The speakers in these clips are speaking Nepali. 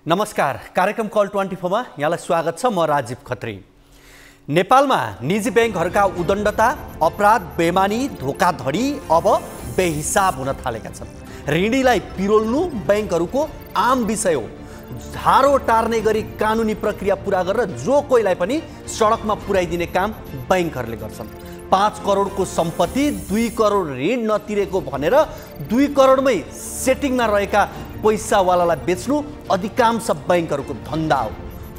नमस्कार, कार्यक्रम कल 24 मा यहाँलाई स्वागत छ। म राजीव खत्री। नेपालमा निजी बैंकहरूका उदण्डता, अपराध, बेमानी, धोखाधडी अब बेहिसाब हुन थालेका छन्। ऋणीलाई पिरोल्नु बैंकहरूको आम विषय हो। झारो टार्ने गरी कानुनी प्रक्रिया पूरा गरेर जो कोहीलाई पनि सडकमा पुर्याइदिने काम बैंकहरूले गर्छन्। 5 करोडको सम्पत्ति 2 करोड ऋण नतिरेको भनेर 2 करोडमै सेटिङमा रहेका पैसावालालाई बेच्नु अधिकांश बैंकहरूको धन्दा हो।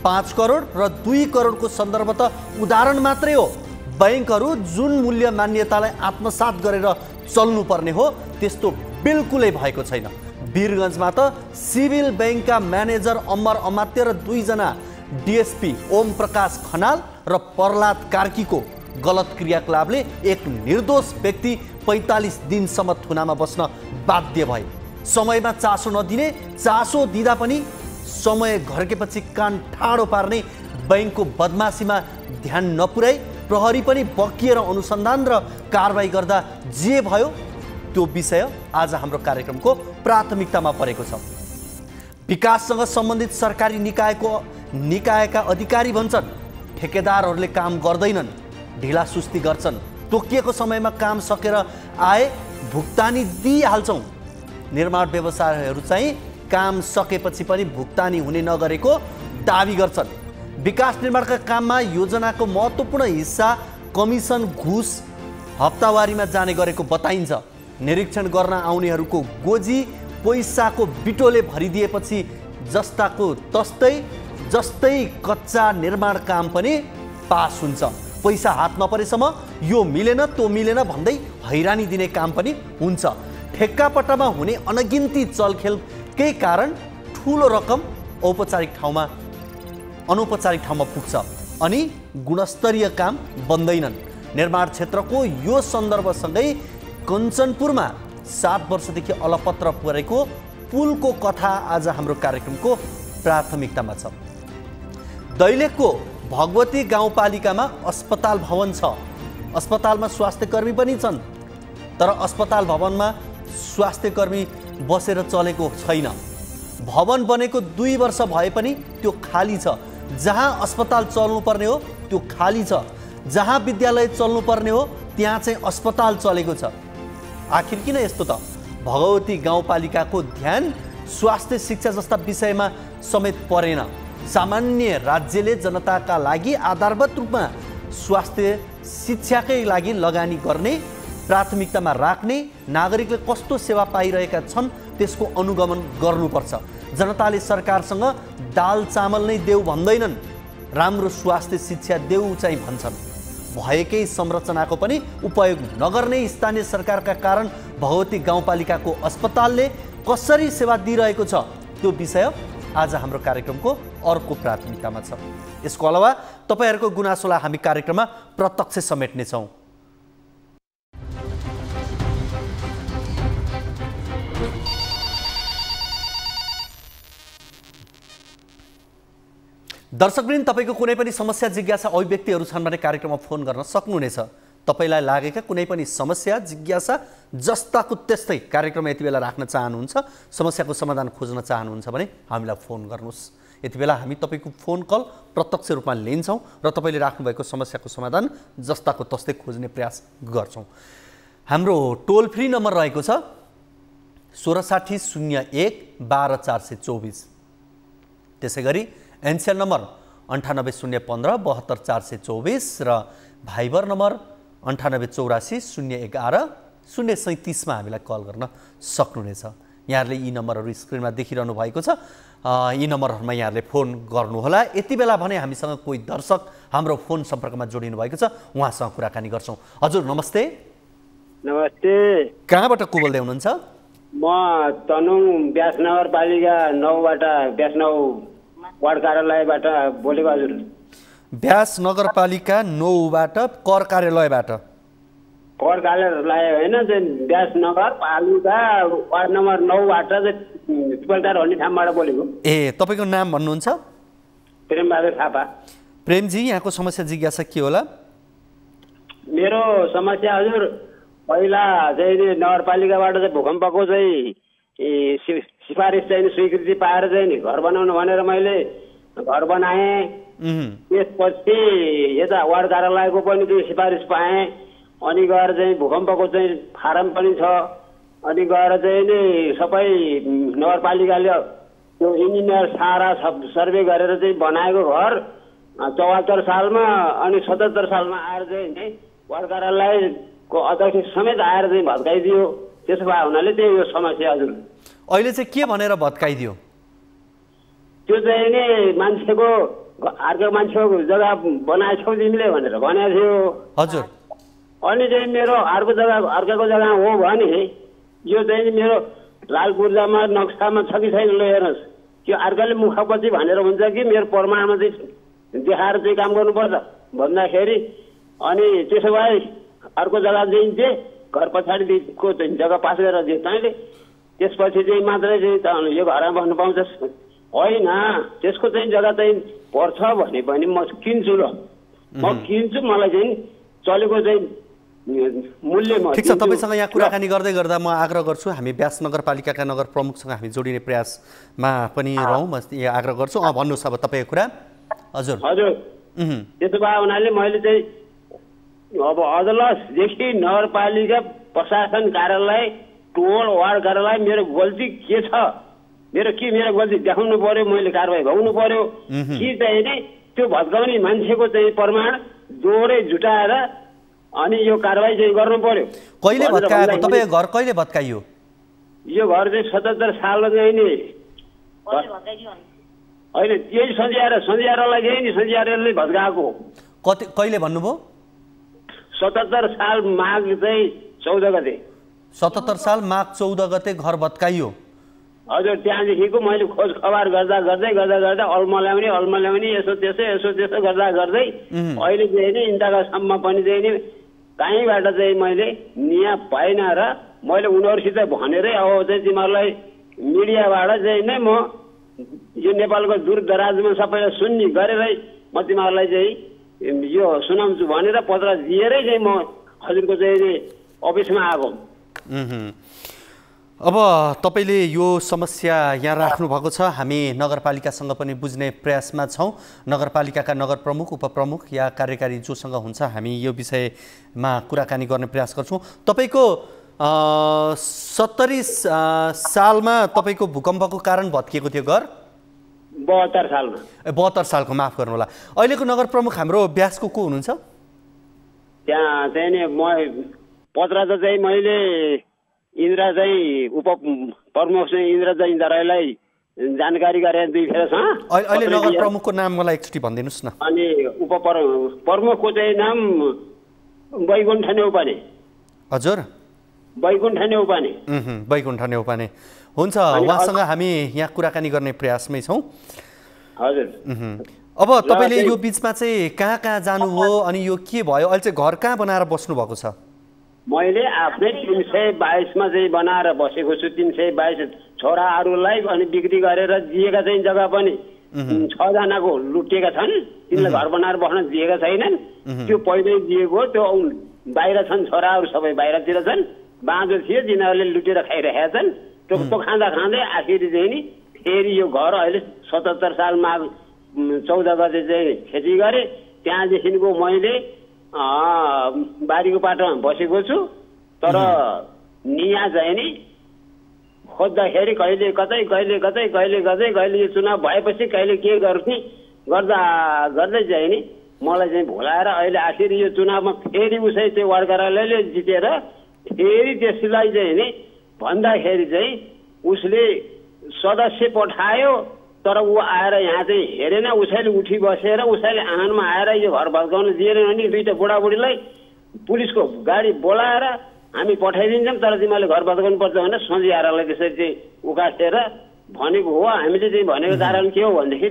5 करोड र 2 करोडको सन्दर्भ त उदाहरण मात्रै हो। बैंकहरू जुन मूल्य मान्यतालाई आत्मसात गरेर चल्नुपर्ने हो त्यस्तो बिल्कुलै भएको छैन। वीरगञ्जमा त सिभिल बैंकका म्यानेजर अमर अमात्य र 2 जना डीएसपी ओम प्रकाश खनाल र प्रहलाद कार्कीको गलत क्रियाकलापले एक निर्दोष व्यक्ति 45 दिनसम्म थुनामा बस्न बाध्य भए। समयमा चासो नदिने, चासो दिँदा पनि समय घर्केपछि कान ठाडो पार्ने बैंकको बदमासीमा ध्यान नपुर्याई प्रहरी पनि बकिएर अनुसन्धान र कारबाही गर्दा जे भयो त्यो विषय आज हाम्रो कार्यक्रमको प्राथमिकतामा परेको छ। विकाससँग सम्बन्धित सरकारी निकायका अधिकारी भन्छन् ठेकेदारहरूले काम गर्दैनन्, ढिला सुस्ती गर्छन्, तोकिएको समयमा काम सकेर आए भुक्तानी दिइहाल्छौँ। निर्माण व्यवसायहरू चाहिँ काम सकेपछि पनि भुक्तानी हुने नगरेको दाबी गर्छन्। विकास निर्माणका काममा योजनाको महत्त्वपूर्ण हिस्सा कमिसन घुस हप्तावारीमा जाने गरेको बताइन्छ। निरीक्षण गर्न आउनेहरूको गोजी पैसाको बिटोले भरिदिएपछि जस्ताको जस्तै कच्चा निर्माण काम पनि पास हुन्छ। पैसा हातमा परेसम्म यो मिलेन त्यो मिलेन भन्दै हैरानी दिने काम पनि हुन्छ। ठेक्कापट्टामा हुने अनगिन्ती चलखेलकै कारण ठुलो रकम अनौपचारिक ठाउँमा पुग्छ अनि गुणस्तरीय काम बन्दैनन्। निर्माण क्षेत्रको यो सन्दर्भसँगै कञ्चनपुरमा 7 वर्षदेखि अलपत्र परेको पुलको कथा आज हाम्रो कार्यक्रमको प्राथमिकतामा छ। दैलेखको भगवती गाउँपालिकामा अस्पताल भवन छ। अस्पतालमा स्वास्थ्यकर्मी पनि छन्, तर अस्पताल भवनमा स्वास्थ्यकर्मी बसेर चलेको छैन। भवन बनेको 2 वर्ष भए पनि त्यो खाली छ। जहाँ अस्पताल चल्नुपर्ने हो त्यो खाली छ। जहाँ विद्यालय चल्नुपर्ने हो त्यहाँ चाहिँ अस्पताल चलेको छ। आखिर किन यस्तो त? भगवती गाउँपालिकाको ध्यान स्वास्थ्य शिक्षा जस्ता विषयमा समेत परेन। सामान्य राज्यले जनताका लागि आधारभूत रूपमा स्वास्थ्य शिक्षाकै लागि लगानी गर्ने, प्राथमिकतामा राख्ने, नागरिकले कस्तो सेवा पाइरहेका छन् त्यसको अनुगमन गर्नुपर्छ। जनताले सरकारसँग दाल चामल नै देऊ भन्दैनन्, राम्रो स्वास्थ्य शिक्षा देऊ चाहिँ भन्छन्। भएकै संरचनाको पनि उपयोग नगर्ने स्थानीय सरकारका कारण भगवती गाउँपालिकाको अस्पतालले कसरी सेवा दिइरहेको छ त्यो विषय आज हाम्रो कार्यक्रमको अर्को प्राथमिकतामा छ। यसको अलावा तपाईहरूको गुनासोलाई हामी कार्यक्रममा प्रत्यक्ष समेट्नेछौँ। दर्शकवृन्द, तपाईको कुनै पनि समस्या, जिज्ञासा, अभिव्यक्तिहरू छन् भने कार्यक्रममा फोन गर्न सक्नुहुनेछ। तपाईलाई लागेका कुनै पनि समस्या, जिज्ञासा जस्ताको त्यस्तै कार्यक्रममा यति बेला राख्न चाहनुहुन्छ, समस्याको समाधान खोज्न चाहनुहुन्छ भने हामीलाई फोन गर्नुहोस्। यति बेला हामी तपाईको फोन कल प्रत्यक्ष रूपमा लिन्छौँ र तपाईले राख्नुभएको समस्याको समाधान जस्ताको तस्तै खोज्ने प्रयास गर्छौँ। हाम्रो टोल फ्री नम्बर रहेको छ 1660 01 12 424। त्यसैगरी एनसेल नम्बर 9801 72 424 र भाइबर नम्बर 9884 011 037 मा हामीलाई कल गर्न सक्नुहुनेछ। यहाँहरूले यी नम्बरहरू स्क्रिनमा देखिरहनु भएको छ। यी नम्बरहरूमा यहाँहरूले फोन गर्नुहोला। यति बेला भने हामीसँग कोही दर्शक हाम्रो फोन सम्पर्कमा जोडिनु भएको छ, उहाँसँग कुराकानी गर्छौँ। हजुर नमस्ते। नमस्ते। कहाँबाट को बोल्दै हुनुहुन्छ? म तनुङ व्यास नगरपालिका 9 बाट व्यास 9 वार्ड कार्यालयबाट बोलेको। हजुर व्यास नगरपालिका 9 बाट कर कार्यालयबाट? कर कार्यालय होइन, व्यास नगरपालिका वार्ड नम्बर 9 बाट पिपलटार भन्ने ठाउँबाट बोलेको। ए, तपाईँको नाम भन्नुहुन्छ? प्रेमबहादुर थापा। प्रेमजी, यहाँको समस्या जिज्ञासा के होला? मेरो समस्या हजुर, पहिला चाहिँ नगरपालिकाबाट चाहिँ भूकम्पको चाहिँ सिफारिस चाहिँ स्वीकृति पाएर चाहिँ नि घर बनाउनु भनेर मैले घर बनाएँ। त्यसपछि यता वार्ड कार्यालयको पनि त्यो सिफारिस पाएँ। अनि गएर चाहिँ भूकम्पको चाहिँ फारम पनि छ। अनि गएर चाहिँ नि सबै नगरपालिकाले त्यो इन्जिनियर सारा सर्वे गरेर चाहिँ बनाएको घर 74 सालमा अनि 77 सालमा आएर चाहिँ नि वार्ड कार्यालयको अध्यक्ष समेत आएर चाहिँ भत्काइदियो। त्यसो भए हुनाले त्यही यो समस्या हजुर। अहिले चाहिँ के भनेर भत्काइदियो? त्यो चाहिँ नि मान्छेको अर्को मान्छेको जग्गा बनाएछौ तिमीले भनेर भनेको थियो हजुर। अनि चाहिँ मेरो अर्को जग्गा हो भने यो चाहिँ नि मेरो लाल पूर्जामा नक्सामा छ कि छैन ल हेर्नुहोस्। त्यो अर्काले मुखपछि भनेर हुन्छ कि मेरो प्रमाणमा चाहिँ देखाएर चाहिँ काम गर्नुपर्छ भन्दाखेरि अनि त्यसो भए अर्को जग्गा दिइदिए घर पछाडिको चाहिँ जग्गा पास गरेर दिए तैँले त्यसपछि चाहिँ मात्रै चाहिँ यो घरमा बस्नु पाउँछस् होइन। त्यसको चाहिँ जग्गा चाहिँ पर्छ भने पनि म किन्छु ल म किन्छु। मलाई चाहिँ चलेको चाहिँ मूल्य म ठिक छ। तपाईँसँग यहाँ कुराकानी गर्दै गर्दा म आग्रह गर्छु हामी व्यास नगरपालिकाका नगर प्रमुखसँग हामी जोडिने प्रयासमा पनि रहौँ। म यहाँ आग्रह गर्छु। भन्नुहोस् अब तपाईँको कुरा। हजुर हजुर त्यसो भए हुनाले मैले चाहिँ अब अदालतदेखि नगरपालिका प्रशासन कार्यालय टोल वार्ड कार्यालय मेरो गल्ती के छ मेरो गल्ती देखाउनु पर्यो। मैले कारवाही भोग्नु पर्यो कि चाहिँ नि त्यो भत्काउने मान्छेको चाहिँ प्रमाण जोरै जुटाएर अनि यो कारवाही चाहिँ गर्नु पर्यो। कहिले भत्काएको? तपाईँको घर कहिले भत्काइयो? यो घर चाहिँ 77 सालमा चाहिँ नि होइन त्यही सञ्ज्यारालाई चाहिँ नि सञ्ज्याराले भत्काएको। कहिले भन्नुभयो? 77 साल माघ चाहिँ 14 गते। 77 साल माघ 14 गते घर भत्काइयो हजुर। त्यहाँदेखिको मैले खोज खबर गर्दा अल्मल्याउने यसो त्यसो गर्दै अहिले चाहिँ नि इन्टाकासम्म पनि चाहिँ नि कहीँबाट चाहिँ मैले निया पाइन र मैले उनीहरूसित भनेरै अब चाहिँ तिमीहरूलाई मिडियाबाट चाहिँ नै म यो नेपालको दूर दराजमा सबैलाई सुन्ने गरेरै म तिमीहरूलाई चाहिँ यो सुनाउँछु भनेर पत्र दिएरै चाहिँ म हजुरको चाहिँ अफिसमा आएको। अब तपाईँले यो समस्या यहाँ राख्नु भएको छ। हामी नगरपालिकासँग पनि बुझ्ने प्रयासमा छौँ। नगरपालिकाका नगर प्रमुख उपप्रमुख या कार्यकारी जोसँग हुन्छ हामी यो विषयमा कुराकानी गर्ने प्रयास गर्छौँ। तपाईँको 70 सालमा तपाईँको भूकम्पको कारण भत्किएको थियो घर? 72 सालमा। 72 सालको, माफ गर्नु होला। अहिलेको नगर प्रमुख हाम्रो व्यासको को हुनुहुन्छ? त्यहाँ चाहिँ नि म पत्र त चाहिँ मैले इन्द्रा चाहिँ उपप्रमुख चाहिँ इन्द्र जैनलाई जानकारी गरे 2 फेरसँग। अहिले नगर प्रमुखको नाम मलाई एकचोटि भनिदिनुहोस् न। अनि उपप्रमुखको चाहिँ नाम बैकुण्ठ नेउपाने। हजुर बैकुण्ठ नेउपाने। बैकुण्ठ नेउपाने हुन्छ। उहाँसँग हामी यहाँ कुराकानी गर्ने प्रयासमै छौँ। हजुर अब तपाईँले यो बिचमा चाहिँ कहाँ कहाँ जानुभयो अनि यो के भयो? अहिले चाहिँ घर कहाँ बनाएर बस्नु भएको छ? मैले आफ्नै 322 मा चाहिँ बनाएर बसेको छु। 322 छोराहरूलाई अनि बिक्री गरेर दिएका चाहिँ जग्गा पनि 6 जनाको लुटेका छन्। तिनले घर बनाएर बस्न दिएका छैनन्। त्यो पहिल्यै दिएको त्यो बाहिर छन्। छोराहरू सबै बाहिरतिर छन्। बाँझो थियो तिनीहरूले लुटेर खाइरहेका छन्। त्यो खाँदा आखिरी चाहिँ नि फेरि यो घर अहिले 77 सालमा 14 गते चाहिँ खेती गरेँ। त्यहाँदेखिको मैले बारीको पाटोमा बसेको छु। तर निया चाहिँ नि खोज्दाखेरि कहिले कतै यो चुनाव भएपछि कहिले के गर्ने गर्दै चाहिँ नि मलाई चाहिँ भुलाएर अहिले आखिर यो चुनावमा फेरि उसै त्यो वार्ड कार्यालयले जितेर फेरि त्यसलाई चाहिँ नि भन्दाखेरि चाहिँ उसले सदस्य पठायो। तर ऊ आएर यहाँ चाहिँ हेरेन। उसैले उठी बसेर उसैले आँगनमा आएर यो घर भत्काउन दिएन भने 2टा बुढाबुढीलाई पुलिसको गाडी बोलाएर हामी पठाइदिन्छौँ तर तिमीहरूले घर भत्काउनु पर्छ भनेर सञ्ज्यारालाई त्यसरी चाहिँ उकासेर भनेको हो। हामीले चाहिँ भनेको कारण के हो भनेदेखि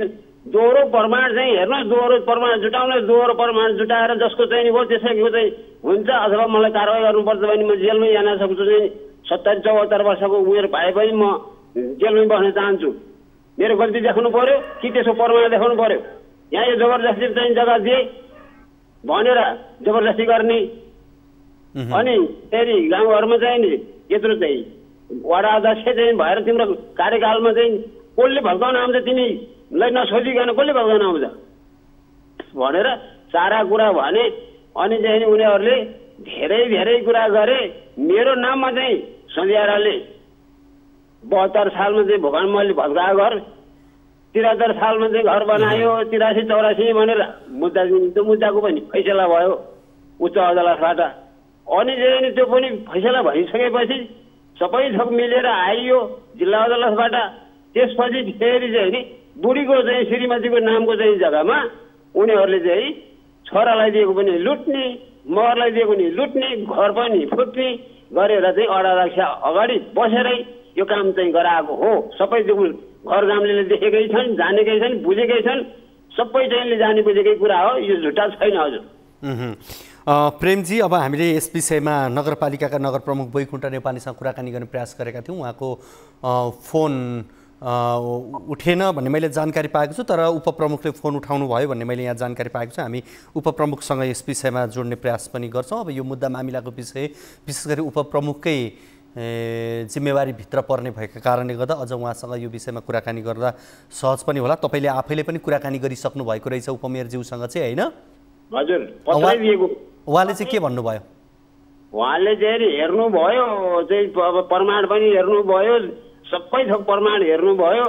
दोहोरो प्रमाण चाहिँ हेर्नुहोस्, दोहोरो प्रमाण जुटाउनुहोस्। दोहोरो प्रमाण जुटाएर जसको चाहिँ हो त्यसैको चाहिँ हुन्छ। अथवा मलाई कारवाही गर्नुपर्छ भने म जेलमै जान सक्छु। चाहिँ 70-74 वर्षको उमेर भए पनि म जेलमै बस्न चाहन्छु। मेरो गल्ती देखाउनु पर्यो कि त्यसको प्रमाण देखाउनु पर्यो। यहाँ यो जबरजस्ती चाहिँ जग्गा दिए भनेर जबरजस्ती गर्ने अनि फेरि गाउँघरमा चाहिँ नि यत्रो चाहिँ वडा अध्यक्ष चाहिँ भएर तिम्रो कार्यकालमा चाहिँ कसले भड्काउन आउँछ, तिमीलाई नसोधिकन कसले भड्काउन आउँछ भनेर सारा कुरा भने। अनि चाहिँ उनीहरूले धेरै धेरै कुरा गरे। मेरो नाममा चाहिँ सन्ध्याराले 72 सालमा चाहिँ भूकम्पले भत्काएको घर, 73 सालमा चाहिँ घर बनायो, 83-84 भनेर त्यो मुद्दाको पनि फैसला भयो उच्च अदालतबाट। अनि चाहिँ त्यो पनि फैसला भइसकेपछि सबै थोक मिलेर आइयो जिल्ला अदालतबाट। त्यसपछि फेरि चाहिँ नि बुढीको चाहिँ श्रीमतीको नामको चाहिँ जग्गामा उनीहरूले चाहिँ छोरालाई दिएको पनि लुट्ने, मगरलाई दिएको पनि लुट्ने, घर पनि फुट्ने गरेर चाहिँ अडाध्यक्ष अगाडि बसेरै यो काम चाहिँ गराएको हो। सबै घर गाउँले देखेकै छन्, जानेकै छन्, बुझेकै छन्, सबै चाहिँ जाने बुझेकै कुरा हो, यो झुटा छैन हजुर। प्रेमजी, अब हामीले यस विषयमा नगरपालिकाका नगर प्रमुख वैकुण्ठ नेपालीसँग कुराकानी गर्ने प्रयास गरेका थियौँ। उहाँको फोन उठेन भन्ने मैले जानकारी पाएको छु, तर उपप्रमुखले फोन उठाउनु भयो भन्ने मैले यहाँ जानकारी पाएको छु। हामी उपप्रमुखसँग यस विषयमा जोड्ने प्रयास पनि गर्छौँ। अब यो मुद्दा मामिलाको विषय विशेष गरी उपप्रमुखकै जिम्मेवारीभित्र पर्ने भएका कारणले गर्दा अझ उहाँसँग यो विषयमा कुराकानी गर्दा सहज पनि होला। तपाईँले आफैले पनि कुराकानी गरिसक्नु भएको रहेछ उपमेयरज्यूसँग चाहिँ, होइन? हजुर, पत्रै दिएको। उहाँले चाहिँ के भन्नुभयो? उहाँले चाहिँ हेर्नुभयो, चाहिँ प्रमाण पनि हेर्नुभयो, सबै थोक प्रमाण हेर्नुभयो।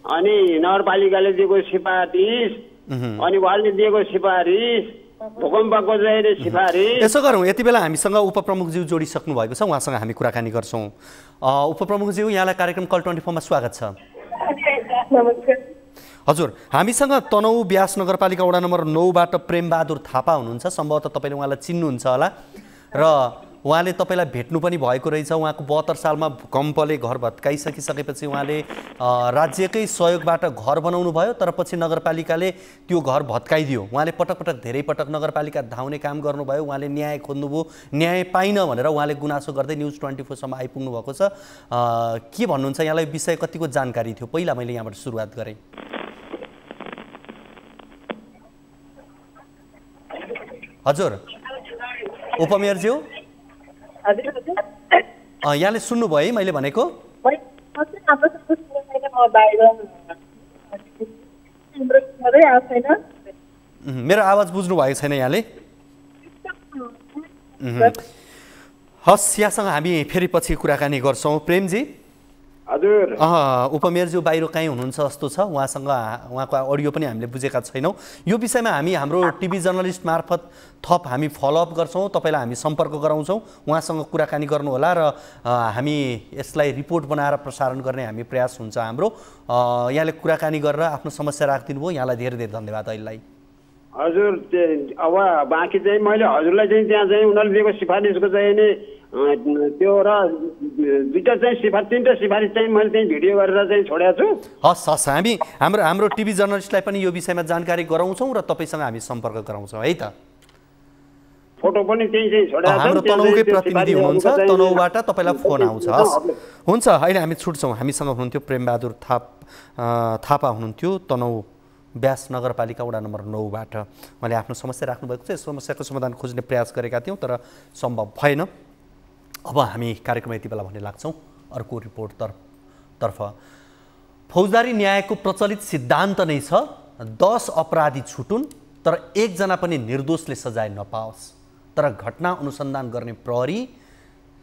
अनि नगरपालिकाले दिएको सिफारिस, अनि उहाँले दिएको सिफारिस, भूकम्पको चाहिँ सिफारिस। यसो गरौँ, यति बेला हामीसँग उपप्रमुखज्यू जोडिसक्नु भएको छ, उहाँसँग हामी कुराकानी गर्छौँ। उपप्रमुखज्यू, यहाँलाई कार्यक्रम कल 24 मा स्वागत छ। हजुर, हामीसँग तनहु ब्यास नगरपालिका वडा नम्बर 9 बाट प्रेमबहादुर थापा हुनुहुन्छ। सम्भवतः तपाईँले उहाँलाई चिन्नुहुन्छ होला र उहाँले तपाईँलाई भेट्नु पनि भएको रहेछ। उहाँको 72 सालमा भूकम्पले घर भत्काइसकिसकेपछि उहाँले राज्यकै सहयोगबाट घर बनाउनु भयो, तर पछि नगरपालिकाले त्यो घर भत्काइदियो। उहाँले पटक पटक धेरै पटक नगरपालिका धाउने काम गर्नुभयो। उहाँले न्याय खोज्नुभयो, न्याय पाइन भनेर उहाँले गुनासो गर्दै न्युज 24 सम्म आइपुग्नु भएको छ। के भन्नुहुन्छ, यहाँलाई विषय कतिको जानकारी थियो? पहिला मैले यहाँबाट सुरुवात गरेँ। हजुर उपमेयरज्यू, यहाँले सुन्नुभयो है मैले भनेको? मेरो आवाज बुझ्नु भएको छैन यहाँले? हस्, यहाँसँग हामी फेरि पछि कुराकानी गर्छौँ। प्रेमजी, हजुर, उपमेयरज्यू बाहिर कहीँ हुनुहुन्छ जस्तो छ, उहाँको अडियो पनि हामीले बुझेका छैनौँ। यो विषयमा हामी हाम्रो टिभी जर्नलिस्ट मार्फत थप हामी फलोअप गर्छौँ, तपाईँलाई हामी सम्पर्क गराउँछौँ, उहाँसँग कुराकानी गर्नुहोला र हामी यसलाई रिपोर्ट बनाएर प्रसारण गर्ने हामी प्रयास हुन्छ हाम्रो। यहाँले कुराकानी गरेर आफ्नो समस्या राखिदिनु भयो, यहाँलाई धेरै धेरै धन्यवाद। अहिलेलाई हजुर, अब बाँकी चाहिँ मैले हजुरलाई चाहिँ त्यहाँ चाहिँ उनीहरूले दिएको सिफारिसको चाहिँ नि त्यो र दुईवटा चाहिँ तिनवटा सिफारिस चाहिँ मैले चाहिँ भिडियो गरेर चाहिँ छोडेको छु। हस् हस्, हामी हाम्रो टिभी जर्नलिस्टलाई पनि यो विषयमा जानकारी गराउँछौँ र तपाईँसँग हामी सम्पर्क गराउँछौँ है त। फोटो पनि त्यही चाहिँ छोडेको छ। हाम्रो तनहुकै प्रतिनिधि हुनुहुन्छ, तनहुबाट तपाईँलाई फोन आउँछ। हस्, हुन्छ, अहिले हामी छुट्छौँ। हामीसँग हुनुहुन्थ्यो प्रेमबहादुर थापा हुनुहुन्थ्यो, तनहु ब्यास नगरपालिका वडा नम्बर 9 बाट। उहाँले आफ्नो समस्या राख्नुभएको छ, यस समस्याको समाधान खोज्ने प्रयास गरेका थियौँ तर सम्भव भएन। अब हामी कार्यक्रम यति बेला भन्ने लाग्छौँ अर्को रिपोर्टतर्फ। फौजदारी न्यायको प्रचलित सिद्धान्त नै छ 10 अपराधी छुटुन् तर एकजना पनि निर्दोषले सजाय नपाओस्। तर घटना अनुसन्धान गर्ने प्रहरी,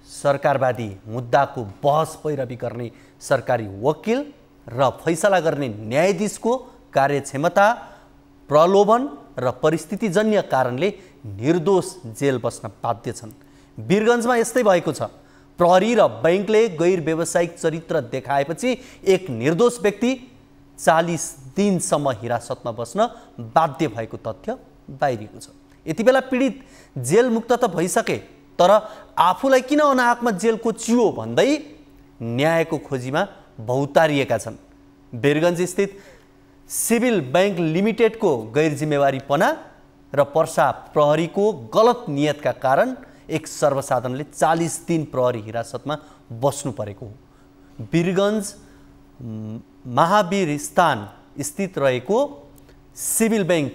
सरकारवादी मुद्दाको बहस पैरवी गर्ने सरकारी वकिल र फैसला गर्ने न्यायाधीशको कार्यक्षमता, प्रलोभन र परिस्थितिजन्य कारणले निर्दोष जेल बस्न बाध्य छन्। वीरगञ्जमा यस्तै भएको छ। प्रहरी र बैंकले गैर व्यावसायिक चरित्र देखाएपछि एक निर्दोष व्यक्ति 40 दिनसम्म हिरासतमा बस्न बाध्य भएको तथ्य बाहिरिएको छ। यति बेला पीडित जेल मुक्त त भइसके, तर आफूलाई किन अनाहकमा जेलको चियो भन्दै न्यायको खोजीमा भौतारिएका छन्। वीरगञ्ज स्थित सिभिल बैंक लिमिटेडको गैर जिम्मेवारीपना र पर्सा प्रहरीको गलत नियतका कारण एक सर्वसाधारणले 40 दिन प्रहरी हिरासतमा बस्नु परेको हो। वीरगञ्ज महावीर स्थान स्थित रहेको सिभिल बैंक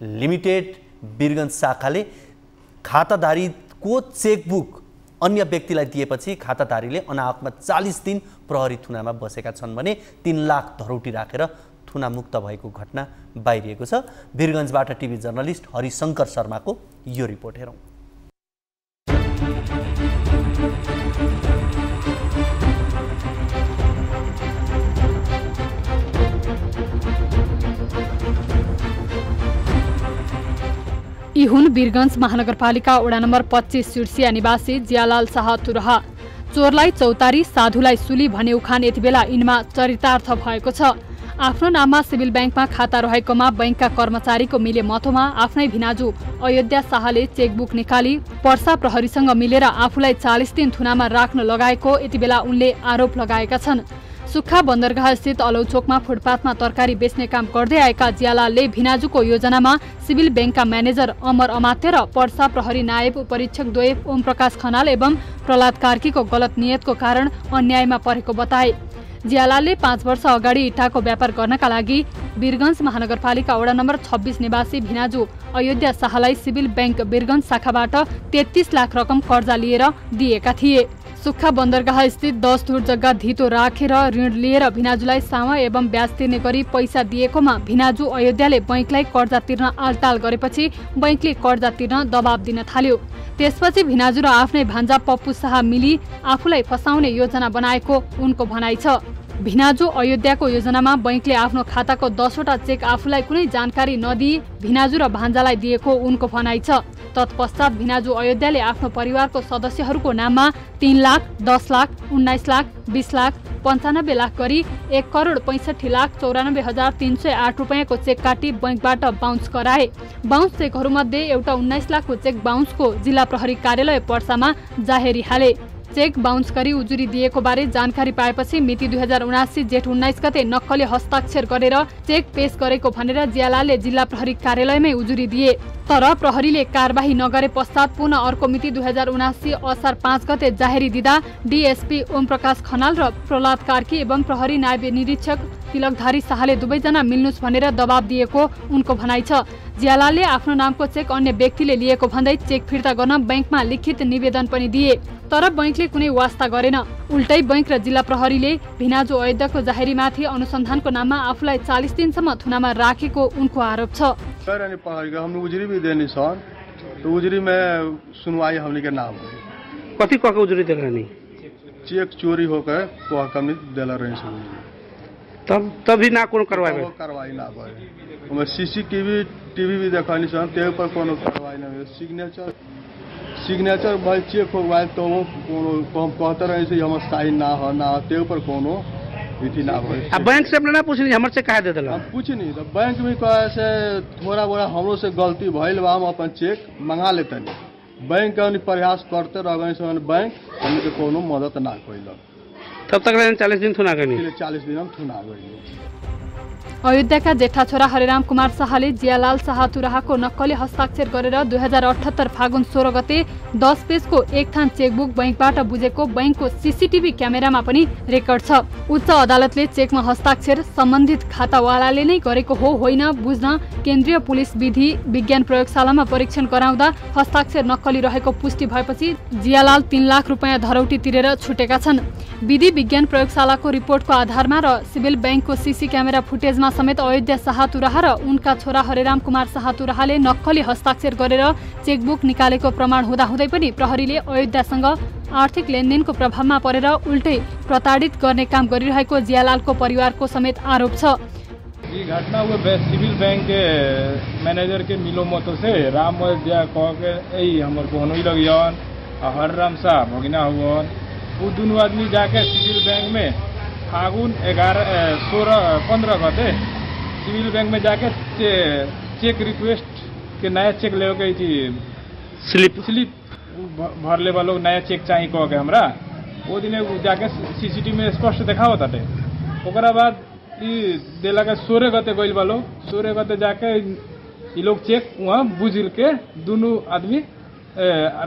लिमिटेड वीरगञ्ज शाखाले खाताधारीको चेकबुक अन्य व्यक्तिलाई दिएपछि खाताधारीले अनाहकमा 40 दिन प्रहरी थुनामा बसेका छन् भने 3 लाख धरौटी राखेर थुनामुक्त भएको घटना बाहिरिएको छ। वीरगञ्जबाट टिभी जर्नलिस्ट हरिशंकर शर्माको यो रिपोर्ट हेरौँ। यी हुन् वीरगञ्ज महानगरपालिका वडा नम्बर 25 सिर्सिया निवासी जियालाल शाह तुरहा। चोरलाई चौतारी, साधुलाई सुली भन्ने उखान यति बेला यिनमा चरितार्थ भएको छ। आफ्नो नाममा सिभिल ब्याङ्कमा खाता रहेकोमा बैंकका कर्मचारीको मिले मतोमा आफ्नै भिनाजु अयोध्या शाहले चेकबुक निकाली पर्सा प्रहरीसँग मिलेर आफूलाई 40 दिन थुनामा राख्न लगाएको यति बेला उनले आरोप लगाएका छन्। सुक्खा बन्दरगाह स्थित अलौचोकमा फुटपाथमा तरकारी बेच्ने काम गर्दै आएका जियालालले भिनाजुको योजनामा सिभिल ब्याङ्कका म्यानेजर अमर अमात्य र पर्सा प्रहरी नायब उपरीक्षक द्वय ओम प्रकाश खनाल एवं प्रहलाद कार्कीको गलत नियतको कारण अन्यायमा परेको बताए। जियालालले 5 वर्ष अगाडि इँटाको व्यापार गर्नका लागि वीरगञ्ज महानगरपालिका वडा नम्बर 26 निवासी भिनाजु अयोध्या शाहलाई सिभिल ब्याङ्क वीरगञ्ज शाखाबाट 33 लाख रकम कर्जा लिएर दिएका थिए। सुक्खा बन्दरगाह स्थित 10 धुर जग्गा धितो राखेर ऋण लिएर भिनाजुलाई सामा एवं ब्याज तिर्ने गरी पैसा दिएकोमा भिनाजु अयोध्याले बैंकलाई कर्जा तिर्न आलटाल गरेपछि बैंकले कर्जा तिर्न दबाब दिन थाल्यो। त्यसपछि भिनाजु र आफ्नै भान्जा पप्पु शाह मिली आफूलाई फसाउने योजना बनाएको उनको भनाइ छ। भिनाजु अयोध्याको योजनामा बैंकले आफ्नो खाताको 10 वटा चेक आफूलाई कुनै जानकारी नदिई भिनाजु र भान्जालाई दिएको उनको भनाइ छ। तत्पश्चात भिनाजु अयोध्याले आफ्नो परिवारको सदस्यहरूको नाममा 3 लाख, 10 लाख, 19 लाख, 20 लाख, 95 लाख गरी 1,65,94,308 रुपियाँको चेक काटी बैंकबाट बााउन्स गराए। बााउन्स चेकहरूमध्ये एउटा 19 लाखको चेक बााउन्सको जिल्ला प्रहरी कार्यालय पर्सामा जाहेरी हाले। चेक बााउन्स गरी उजुरी दिएको बारे जानकारी पाएपछि मिति 2079 जेठ 19 गते नक्कली हस्ताक्षर गरेर चेक पेश गरेको भनेर जियालालले जिल्ला प्रहरी कार्यालयमै उजुरी दिए। तर प्रहरीले कारबाही नगरे पश्चात पुनः अर्को मिति 2079 असार 5 गते जाहेरी दिँदा डीएसपी ओम प्रकाश खनाल र प्रहलाद कार्की एवं प्रहरी नायब निरीक्षक तिलकधारी शाहले दुवैजना मिल्नुस् भनेर दबाब दिएको उनको भनाइ छ। जियालालले आफ्नो नामको चेक अन्य व्यक्तिले लिएको भन्दै चेक फिर्ता गर्न बैंकमा लिखित निवेदन पनि दिए, तर बैंकले कुनै वास्ता गरेन। उल्टै बैंक र जिल्ला प्रहरीले भिनाजु अयोध्याको जाहेरीमाथि अनुसन्धानको नाममा आफूलाई 40 दिनसम्म थुनामा राखेको उनको आरोप छ। हमने उजरी भी देनी सर, तो उजरी में सुनवाई हमने के नाम कथी कह के उजरी दिल रहनी? चेक चोरी होकर कह कमी दिला रही सब, तभी ना कोनो कार्रवाई ना भए। हमें सीसीटीवी भी देखनी सन, ते पर कोनो कार्रवाई ना भए। सिग्नेचर भाई चेक हो गए तो कोनो कहते रहे से हम साइन ना हो ते पर कोनो विधि ना भए। बैंक से अपने ना पूछनी हमर से काहे दे देला? हम पूछनी तो बैंक भी कहे से थोड़ा बड़ा हमरो से गलती भइल बा, हम अपन चेक मंगा लेतनी। बैंक का प्रयास करते रह गए सन, बैंक हमके कोनो मदद ना कइल। तब तक 40 दिन थुना गनी। 40 दिन हम थुना गइल। अयोध्याका जेठा छोरा हरिराम कुमार शाहले जियालाल शाह तुराहाको नक्कली हस्ताक्षर गरेर 2078 फागुन 16 गते 10 पेजको एक थान चेकबुक बैंकबाट बुझेको बैंकको सीसीटीभी क्यामेरामा पनि रेकर्ड छ। उच्च अदालतले चेकमा हस्ताक्षर सम्बन्धित खातावालाले नै गरेको हो होइन बुझ्न केन्द्रीय पुलिस विधि विज्ञान प्रयोगशालामा परीक्षण गराउँदा हस्ताक्षर नक्कली रहेको पुष्टि भएपछि जियालाल 3 लाख रुपियाँ धरौटी तिरेर छुटेका छन्। विधि विज्ञान प्रयोगशालाको रिपोर्टको आधारमा र सिभिल ब्याङ्कको सीसी क्यामेरा फुटेजमा समेत अयोध्या शाह तुराहा र उनका छोरा हरिराम कुमार शाह तुराहाले नक्कली हस्ताक्षर गरेर चेकबुक निकालेको प्रमाण हुँदाहुँदै पनि प्रहरीले अयोध्यासँग आर्थिक लेनदेनको प्रभावमा परेर उल्टै प्रताडित गर्ने काम गरिरहेको जियालालको परिवारको समेत आरोप छ। ये घटना हुआ सिविल बैंक के मैनेजर के मिलो मतो से राम अयोध्या कह के हमर कोहनो लग जान हरिराम शाह भगिना हुआ वो दोनों आदमी जाके सिविल बैंक में फागुन 15 गते सिविल बैंक में जाके चेक रिक्वेस्ट के नया चेक ले गई थी, स्लिप भर ले वालों नया चेक चाहिए कह के हमरा वो दिन जाके सीसीटीवी में स्पष्ट देखा होता थे। ओकरा बाद दिला के 16 गते गइल वालों 16 गते जाके ये लोग चेक वहाँ बुझिल के दोनों आदमी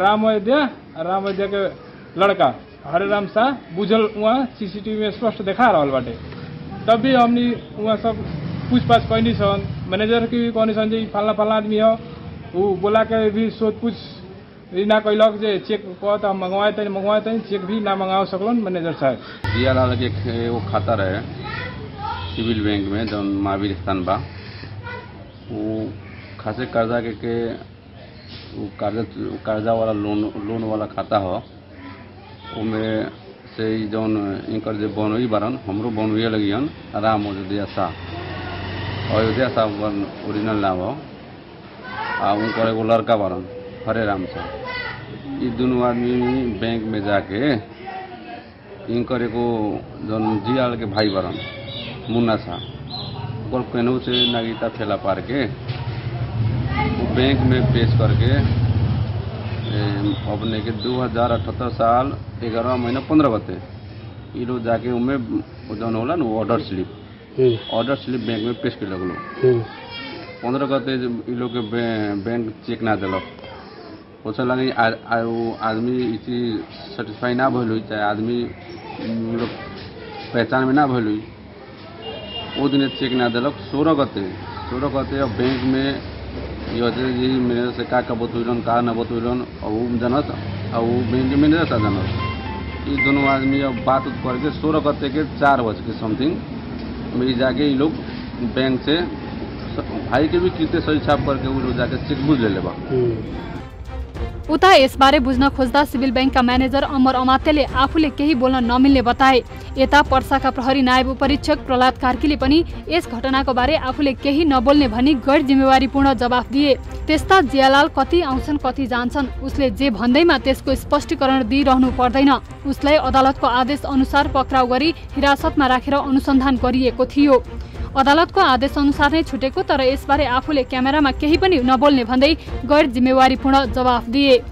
राम अयोध्या के लड़का हरिराम शाह बुझल वहाँ सीसीटीवी में स्पष्ट देखा रहा बाटे। तब भी हमनी वहाँ सब पूछपाछ कैनी सन, मैनेजर की भी कहनी सन जी फलना आदमी हो, वो बोला के भी सोच पूछ ना कैलक जे चेक कहता मंगवाए तनी चेक भी ना मंगाओ सकलन मैनेजर साहब। जियालाल के वो खाता रहे सिविल बैंक में जौन महावीर स्थान बा, वो खासे कर्जा के वो कर्जा वाला लोन वाला खाता हो, उमें से जौन इनकर जो बनोई बारन हमरो बनोई लगियन राम अयोध्या साहब ओरिजिनल नाम हो, उनकर एगो लड़का बारन हरे राम साहब। ये दोनों आदमी बैंक में जाके इनकर एगो जौन जियाल के भाई बारन मुन्ना साहब और केनहू से नागिता ठेला पार के वो बैंक में पेश करके अपने के 2078 साल 11 महीना 15 गते ये लोग जाके उनमें जौन होला ना ऑर्डर स्लिप बैंक में पेश कर लगलो। 15 गते ये लोग के बैंक चेक ना दिलक, उससे लगे आदमी इसी सेटिस्फाई ना भइल हुई, चाहे आदमी लोग पहचान में ना भइल हुई, वो दिन चेक ना दिलक। 16 गते अब बैंक में जी मैनेजर से का बतौलन का ना बतौलन और वो जनत और वो बैंक के मैनेजर था जनत। ये दोनों आदमी अब बात करके 16 गते के 4 बजे के समथिंग में जाके ये लोग बैंक से भाई के भी कितने सही छाप करके वो लोग जाके चेक बुझ ले लेबा। उता यसबारे बुझ्न खोज्दा सिभिल बैंकका म्यानेजर अमर अमात्यले आफूले केही बोल्न नमिल्ने बताए। यता पर्साका प्रहरी नायब उपरीक्षक प्रहलाद कार्कीले पनि यस घटनाको बारे आफूले केही नबोल्ने भनी गैर जिम्मेवारीपूर्ण जवाफ दिए। त्यस्ता जियालाल कति आउँछन् कति जान्छन्, उसले जे भन्दैमा त्यसको स्पष्टीकरण दिइरहनु पर्दैन। उसलाई अदालतको आदेश अनुसार पक्राउ गरी हिरासतमा राखेर अनुसन्धान गरिएको थियो। अदालतको आदेश अनुसार नै छुटेको, तर यसबारे आफूले क्यामेरामा केही पनि नबोल्ने भन्दै गैर जिम्मेवारीपूर्ण जवाफ दिए।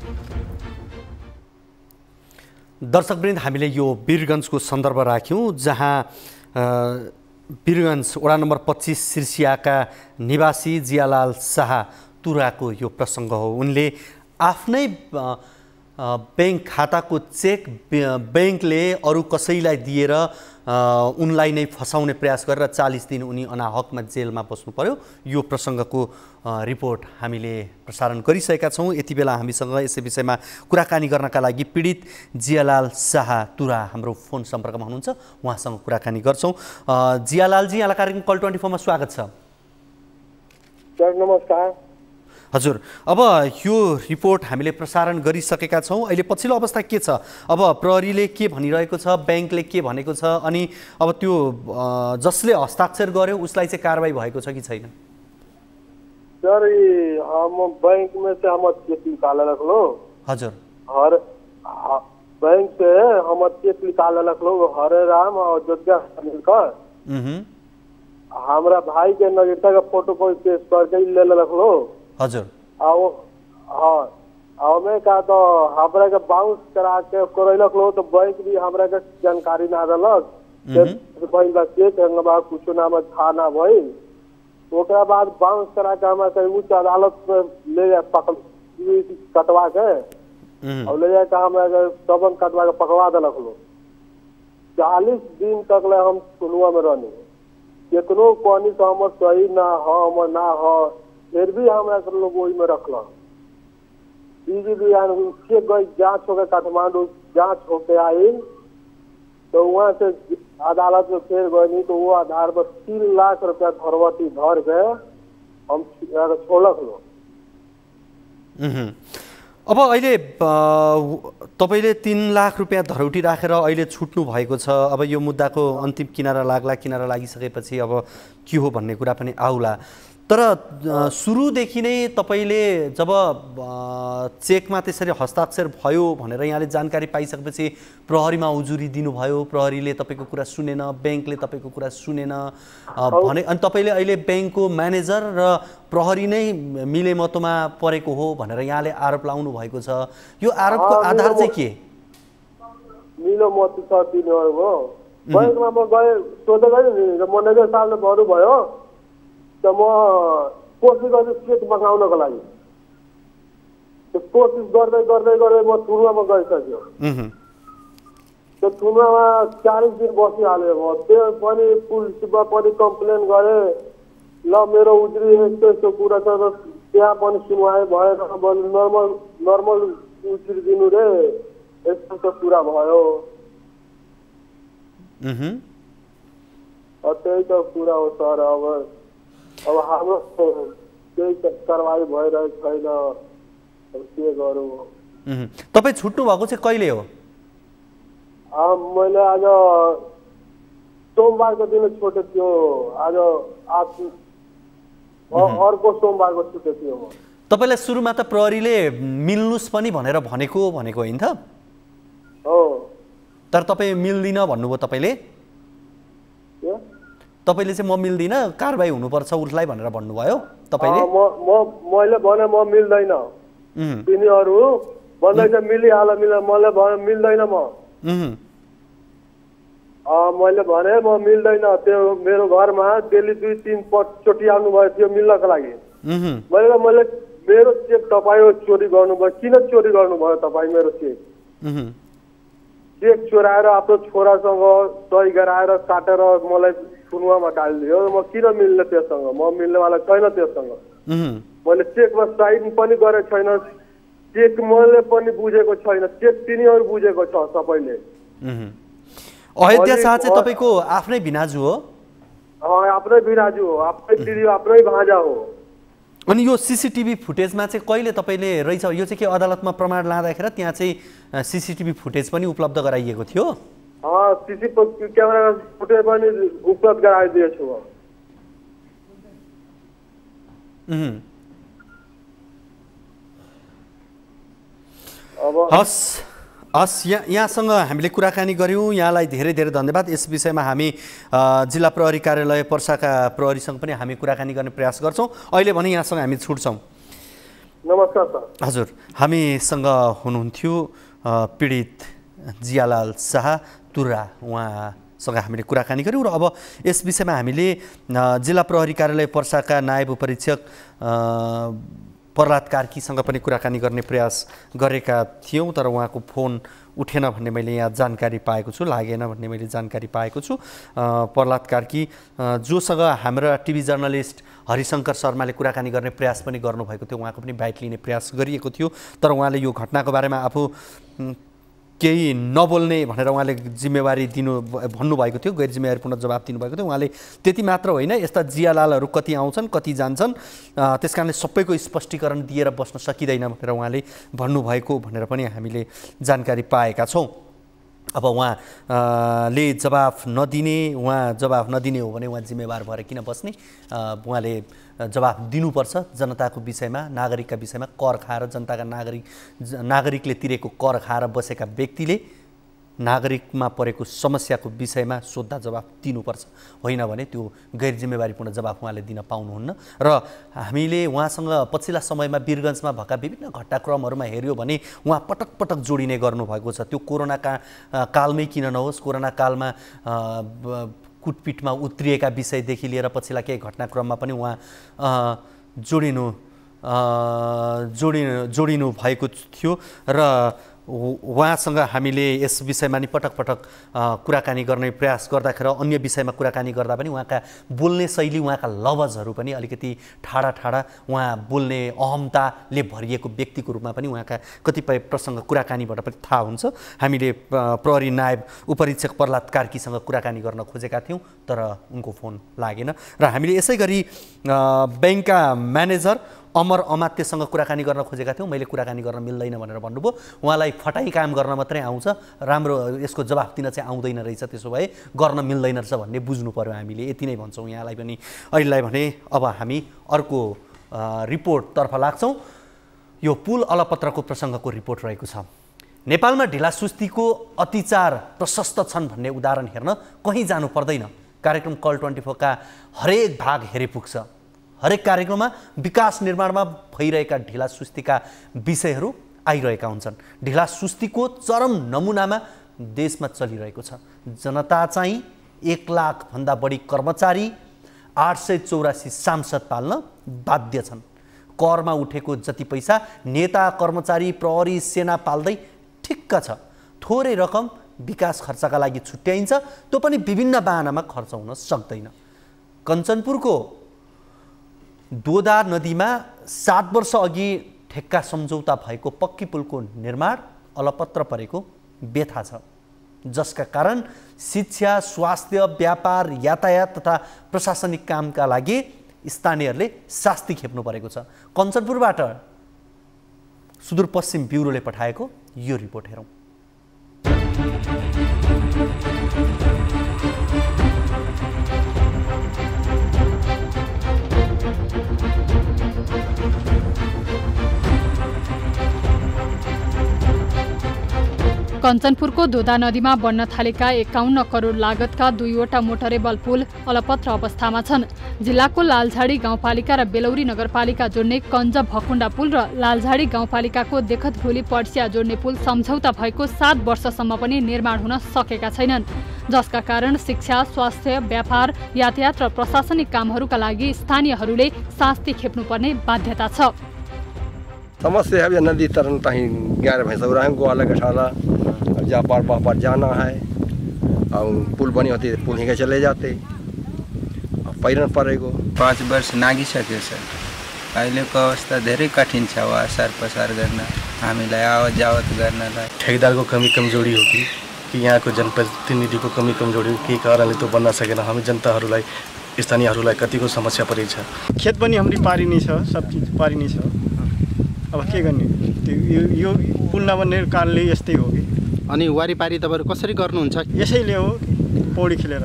दर्शकवृन्द, हामीले यो वीरगञ्जको सन्दर्भ राख्यौँ, जहाँ वीरगञ्ज वडा नम्बर 25 सिर्सियाका निवासी जियालाल शाह तुराको यो प्रसङ्ग हो। उनले आफ्नै बैंक खाताको चेक बैंकले अरू कसैलाई दिएर उनलाई नै फसाउने प्रयास गरेर 40 दिन उनी अनाहकमा जेलमा बस्नु पर्यो। यो प्रसङ्गको रिपोर्ट हामीले प्रसारण गरिसकेका छौँ। यति बेला हामीसँग यसै विषयमा कुराकानी गर्नका लागि पीडित जियालाल शाह तुरा हाम्रो फोन सम्पर्कमा हुनुहुन्छ, उहाँसँग कुराकानी गर्छौँ। जियालालजी, यहाँलाई कार्यक्रम कल 24 मा स्वागत छ। सर नमस्कार। हजुर, अब यो रिपोर्ट हामीले प्रसारण गरिसकेका छौँ। अहिले पछिल्लो अवस्था के छ? अब प्रहरीले के भनिरहेको छ, बैंकले के भनेको छ, अनि अब त्यो जसले हस्ताक्षर गर्यो उसलाई चाहिँ कारबाही भएको छ कि छैन? सर हम बैंक में से हम चेक निकाल रख लो। हजुर, हर बैंक से हम चेक निकाल रख लो, हरे राम और अयोध्या मिलकर हमारा भाई के नागरिकता का फोटो को पेश करके ले रख लो। हजुर, में का तो हमरा के बाउंस करा के करैलक लो, तो बैंक भी हमरा के जानकारी ना देलक। बैंक का चेक कुछ ना थाना भइल, ओकरा बाद बाउंस करा के हमरा के उच्च अदालत में ले जाए कटवा के और ले जाके हमरा के सबन कटवा के पकड़ा देलक लो। 40 दिन तक ले हम सुनुआ में रहनी, केतनो कहनी तो हमर सही ना हो, हमर ना हो, फिर भी हमरा सब लोग वही में रखल। चेक गई जांच होकर काठमांडू जांच होके आई, तो वहाँ से अदालत में फिर गई, तो वो आधार पर 3 लाख रुपया धरवती धर के हम छोड़क लो। अब अहिले तपाईले 3 लाख रुपैयाँ धरौटी राखेर अहिले छुट्नु भएको छ। अब यो मुद्दाको अन्तिम किनारा लागिसकेपछि अब के हो भन्ने कुरा पनि आउला। तर सुरुदेखि नै तपाईले जब चेकमा त्यसरी हस्ताक्षर भयो भनेर यहाँले जानकारी पाइसकेपछि प्रहरीमा उजुरी दिनुभयो, प्रहरीले तपाईको कुरा सुनेन, बैंकले तपाईको कुरा सुनेन भने, अनि तपाईले अहिले बैंकको म्यानेजर र प्रहरी नै मिलेमतोमा परेको हो भनेर यहाँले आरोप लाउनु भएको छ। यो आरोपको आधार चाहिँ के? मिलेमतो छ तिनीहरुको। बैंकमा म गए सोधे गए नि, म्यानेजर साहबले भन्नुभयो त म कोसिस गर्छु चेक मगाउनको लागि। त्यो कोसिस गर्दै म थुनुवामा गइसक्यो। त्यो थुनुवामा 40 दिन बसिहाल्यो। म त्यो पनि पुलिसमा पनि कम्प्लेन गरे, ल मेरो उजुरी यस्तो कुरा छ, त्यहाँ पनि सुनवाई भएन। नर्मल उछिदिनु रे यस्तो त कुरा भयो त्यही त कुरा हो सर अब हाम्रो केही कारवाही भइरहेको छैन अब के गरौँ तपाईँ छुट्नु भएको चाहिँ कहिले हो मैले आज सोमबारको दिन छुटेको थियो आज अर्को सोमबारको छुटेको थियो तपाईँलाई सुरुमा त प्रहरीले मिल्नुस् पनि भनेर भनेको होइन त हो तर तपाईँ मिल्दिन भन्नुभयो तपाईँले चाहिँ म मिल्दिन कारबाही हुनुपर्छ उसलाई भनेर भन्नुभयो तपाईँले मैले भने म मिल्दैन तिनीहरू भन्दैछ मिलिहाल मैले भने मिल्दैन मैले भने म मिल्दैन त्यो मेरो घरमा डेली 2-3 चोटि आउनुभयो थियो मिल्नको लागि मैले मेरो चेक तपाईँ चोरी गर्नुभयो किन चोरी गर्नुभयो तपाईँ मेरो चेक चोराएर आफ्नो छोरासँग सही गराएर काटेर मलाई सुनुवामा डालिदियो म किन मिल्ने त्योसँग म मिल्नेवाला छैन त्योसँग मैले चेकमा साइन पनि गरेको छैन चेक मैले पनि बुझेको छैन चेक तिनीहरू बुझेको छ सबैले अयोध्या शाह चाहिँ तपाईँको आफ्नै भिनाजु हो आफ्नै भिनाजु हो आफ्नै दिदी आफ्नै भान्जा हो अनि यो सीसीटीभी फुटेजमा चाहिँ कहिले तपाईँले रहेछ यो चाहिँ के अदालतमा प्रमाण लाँदाखेरि त्यहाँ चाहिँ सीसीटीभी फुटेज पनि उपलब्ध गराइएको थियो सीसीटीभी क्यामेरा फुटेज पनि उपलब्ध गराइदिएछु हस् यहाँसँग हामीले कुराकानी गऱ्यौँ यहाँलाई धेरै धेरै धन्यवाद यस विषयमा हामी जिल्ला प्रहरी कार्यालय पर्साका प्रहरीसँग पनि हामी कुराकानी गर्ने प्रयास गर्छौँ अहिले भने यहाँसँग हामी छुट्छौँ नमस्कार सर हजुर हामीसँग हुनुहुन्थ्यो पीडित जियालाल शाह तुरा उहाँसँग हामीले कुराकानी गऱ्यौँ र अब यस विषयमा हामीले जिल्ला प्रहरी कार्यालय पर्साका नायब उपरीक्षक प्रहलाद कार्कीसँग पनि कुराकानी गर्ने प्रयास गरेका थियौँ तर उहाँको फोन उठेन भन्ने मैले यहाँ जानकारी पाएको छु लागेन भन्ने मैले जानकारी पाएको छु प्रहलाद कार्की जोसँग हाम्रा टिभी जर्नलिस्ट हरिशङ्कर शर्माले कुराकानी गर्ने प्रयास पनि गर्नुभएको थियो उहाँको पनि बाइट लिने प्रयास गरिएको थियो तर उहाँले यो घटनाको बारेमा आफू केही नबोल्ने भनेर उहाँले जिम्मेवारी भन्नुभएको थियो गैर जिम्मेवारीपूर्ण जवाब दिनुभएको थियो उहाँले त्यति मात्र होइन यस्ता जियालालहरू कति आउँछन् कति जान्छन् त्यस कारणले सबैको स्पष्टीकरण दिएर बस्न सकिँदैन भनेर उहाँले भन्नुभएको भनेर पनि हामीले जानकारी पाएका छौँ अब उहाँले जवाफ नदिने हो भने उहाँ जिम्मेवार भएर किन बस्ने उहाँले जवाफ दिनुपर्छ जनताको विषयमा नागरिकका विषयमा कर खाएर जनताका नागरिकले तिरेको कर खाएर बसेका व्यक्तिले नागरिकमा परेको समस्याको विषयमा सोद्धा जवाफ दिनुपर्छ होइन भने त्यो गैर जिम्मेवारीपूर्ण जवाफ उहाँले दिन पाउनुहुन्न र हामीले उहाँसँग पछिल्ला समयमा वीरगञ्जमा भएका विभिन्न घटनाक्रमहरूमा हेऱ्यो भने उहाँ पटक पटक जोडिने गर्नुभएको छ त्यो कोरोना कालमै किन नहोस् कोरोना कालमा कुटपिटमा उत्रिएका विषयदेखि लिएर पछिल्ला केही घटनाक्रममा पनि उहाँ जोडिनु भएको थियो र उहाँसँग हामीले यस विषयमा नि पटक पटक कुराकानी गर्ने प्रयास गर्दाखेरि अन्य विषयमा कुराकानी गर्दा पनि उहाँका बोल्ने शैली उहाँका लवजहरू पनि अलिकति ठाडा उहाँ बोल्ने अहमताले भरिएको व्यक्तिको रूपमा पनि उहाँका कतिपय प्रसङ्ग कुराकानीबाट पनि थाहा हुन्छ हामीले प्रहरी नायब उपरीक्षक प्रहलाद कार्कीसँग कुराकानी गर्न खोजेका थियौँ तर उनको फोन लागेन र हामीले यसै गरी ब्याङ्कका म्यानेजर अमर अमात्यसँग कुराकानी गर्न खोजेका थियौँ मैले कुराकानी गर्न मिल्दैन भनेर भन्नुभयो उहाँलाई फटाई काम गर्न मात्रै आउँछ राम्रो यसको जवाफ दिन चाहिँ आउँदैन रहेछ त्यसो भए गर्न मिल्दैन रहेछ भन्ने बुझ्नु पर्यो हामीले यति नै भन्छौँ यहाँलाई पनि अहिलेलाई भने अब हामी अर्को रिपोर्टतर्फ लाग्छौँ यो पुल अलपत्रको प्रसङ्गको रिपोर्ट रहेको छ नेपालमा ढिलासुस्तीको अत्याचार प्रशस्त छन् भन्ने उदाहरण हेर्न कहीँ जानु पर्दैन कार्यक्रम कल 24 का हरेक भाग हेरे पुग्छ हरेक कार्यक्रममा विकास निर्माणमा भइरहेका ढिलासुस्तीका विषयहरू आइरहेका हुन्छन् ढिलासुस्तीको चरम नमुनामा देशमा चलिरहेको छ जनता चाहिँ 1 लाख भन्दा बढी कर्मचारी 884 सांसद पाल्न बाध्य छन् करमा उठेको जति पैसा नेता कर्मचारी प्रहरी सेना पाल्दै ठिक्क छ थोरै रकम विकास खर्चका लागि छुट्याइन्छ त्यो पनि विभिन्न बहानामा खर्च हुन सक्दैन कञ्चनपुरको दोदा नदीमा 7 वर्ष अघि ठेक्का सम्झौता भएको पक्की पुलको निर्माण अलपत्र परेको व्यथा छ, जसका कारण शिक्षा, स्वास्थ्य, व्यापार, यातायात तथा प्रशासनिक कामका लागि स्थानीयहरूले शास्ति खेप्नु परेको छ। कञ्चनपुरबाट सुदूरपश्चिम ब्युरोले पठाएको यो रिपोर्ट हेरौँ। कञ्चनपुरको दोदा नदीमा बन्न थालेका 51 करोड लागतका 2वटा मोटरेबल पुल अलपत्र अवस्थामा छन्। जिल्लाको लालझाडी गाउँपालिका र बेलौरी नगरपालिका जोड्ने कञ्ज भकुण्डा पुल र लालझाडी गाउँपालिकाको देखतभोली पर्सिया जोड्ने पुल सम्झौता भएको 7 वर्षसम्म पनि निर्माण हुन सकेका छैनन्, जसका कारण शिक्षा, स्वास्थ्य, व्यापार, यातायात र प्रशासनिक कामहरूका लागि स्थानीयहरूले शास्ति खेप्नुपर्ने बाध्यता छ। समस्या है नदी तरन कहीं 11 भैंसा ग्वाला गठाला जा पार जाना है और पुल बनी होती पुल ही के चले जाते पैरन परेको 5 वर्ष नागिसक्यो सर। अहिलेको अवस्था धेरै कठिन छ असार पसार गर्न, हामीलाई आवत जावत गर्नलाई। ठेकेदारको कमी कमजोरी हो कि यहाँको जनप्रतिनिधिको कमी कमजोरी हो, के कारणले त्यो बन्न सकेन। हामी जनताहरूलाई, स्थानीयहरूलाई कतिको समस्या परेको छ। खेत पनि हाम्रो पारी नै छ, सब चीज पारी नै छ। अब के गर्ने, यो पुल नबन्ने कारणले यस्तै हो कि। अनि वारीपारी तपाईहरु कसरी गर्नुहुन्छ? यसैले हो, पौडी खेलेर।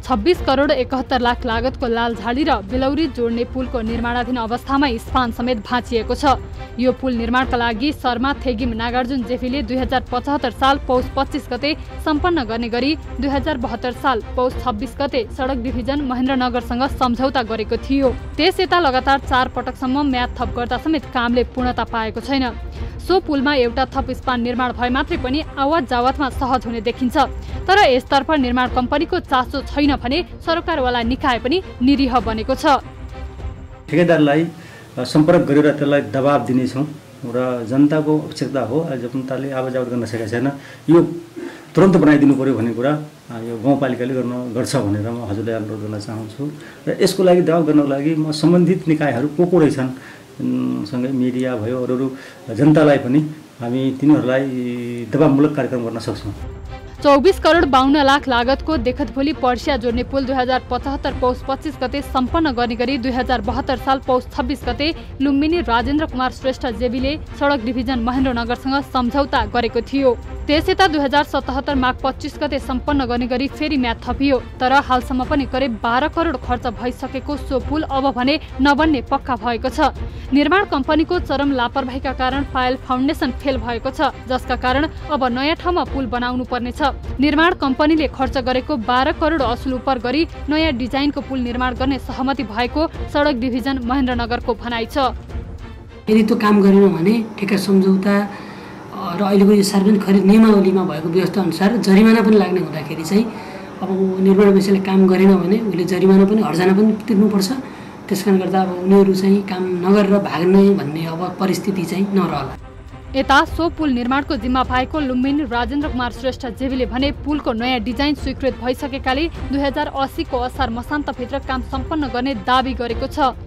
26 करोड 71 लाख लागतको लालझाडी र बेलौरी जोड्ने पुलको निर्माणाधीन अवस्थामा स्पान समेत भाँचिएको छ। यो पुल निर्माणका लागि शर्मा थेगिम नागार्जुन जेफीले 2075 साल पौष 25 गते सम्पन्न गर्ने गरी 2072 साल पौष 26 गते सडक डिभिजन महेन्द्रनगरसँग सम्झौता गरेको थियो। त्यस यता लगातार 4 पटकसम्म म्याद थप गर्दा समेत कामले पूर्णता पाएको छैन। सो पुलमा एउटा थप स्पान निर्माण भए मात्रै पनि आवाज जावतमा सहज हुने देखिन्छ, तर यसतर्फ निर्माण कम्पनीको चासो छैन भने सरकारवाला निकाय पनि निरीह बनेको छ। ठेकेदारलाई सम्पर्क गरेर त्यसलाई दबाब दिनेछौँ र जनताको आवश्यकता हो। जनताले आवाज जावत गर्न सकेका छैन, यो तुरन्त बनाइदिनु पर्यो भन्ने कुरा यो गाउँपालिकाले गर्छ भनेर म हजुरलाई अनुरोध गर्न चाहन्छु। र यसको लागि दबाब गर्नको लागि म सम्बन्धित निकायहरू को रहेछन् सँगै मिडिया भयो, अरू जनतालाई पनि हामी तिनीहरूलाई दबावमूलक कार्यक्रम गर्न सक्छौँ। 24 करोड 52 लाख लागतको देखतभोली पर्सिया जोड्ने पुल 2075 पौष 25 गते सम्पन्न गर्ने गरी 2072 साल पौष 26 गते लुम्बिनी राजेन्द्र कुमार श्रेष्ठ जेबीले सडक डिभिजन महेन्द्रनगरसँग सम्झौता गरेको थियो। त्यसयता 2077 माघ 25 गते सम्पन्न गर्ने गरी फेरि म्याद थपियो, तर हालसम्म पनि करिब 12 करोड खर्च भइसकेको सो पुल अब भने नबन्ने पक्का भएको छ। निर्माण कम्पनीको चरम लापरवाहीका कारण पायल फाउन्डेसन फेल भएको छ, जसका कारण अब नयाँ ठाउँमा पुल बनाउनु पर्नेछ। निर्माण कम्पनीले खर्च गरेको 12 करोड असुल उपर गरी नयाँ डिजाइनको पुल निर्माण गर्ने सहमति भएको सडक डिभिजन महेन्द्रनगरको भनाइ छ। यदि त्यो काम गरेन भने ठेक्का सम्झौता र अहिलेको यो सार्वजनिक खरिद नियमावलीमा भएको व्यवस्था अनुसार जरिमाना पनि लाग्ने हुँदाखेरि चाहिँ अब निर्माण व्यवसायले काम गरेन भने उसले जरिमाना पनि हर्जाना पनि तिर्नुपर्छ। त्यसकारण गर्दा अब उनीहरू चाहिँ काम नगरेर भाग्ने भन्ने अब परिस्थिति चाहिँ नरहला। यता सो पुल निर्माणको जिम्मा पाएको लुम्बिनी राजेन्द्र कुमार श्रेष्ठ जेबीले भने पुलको नयाँ डिजाइन स्वीकृत भइसकेकाले 2080 को असार मसान्तभित्र काम सम्पन्न गर्ने दाबी गरेको छ।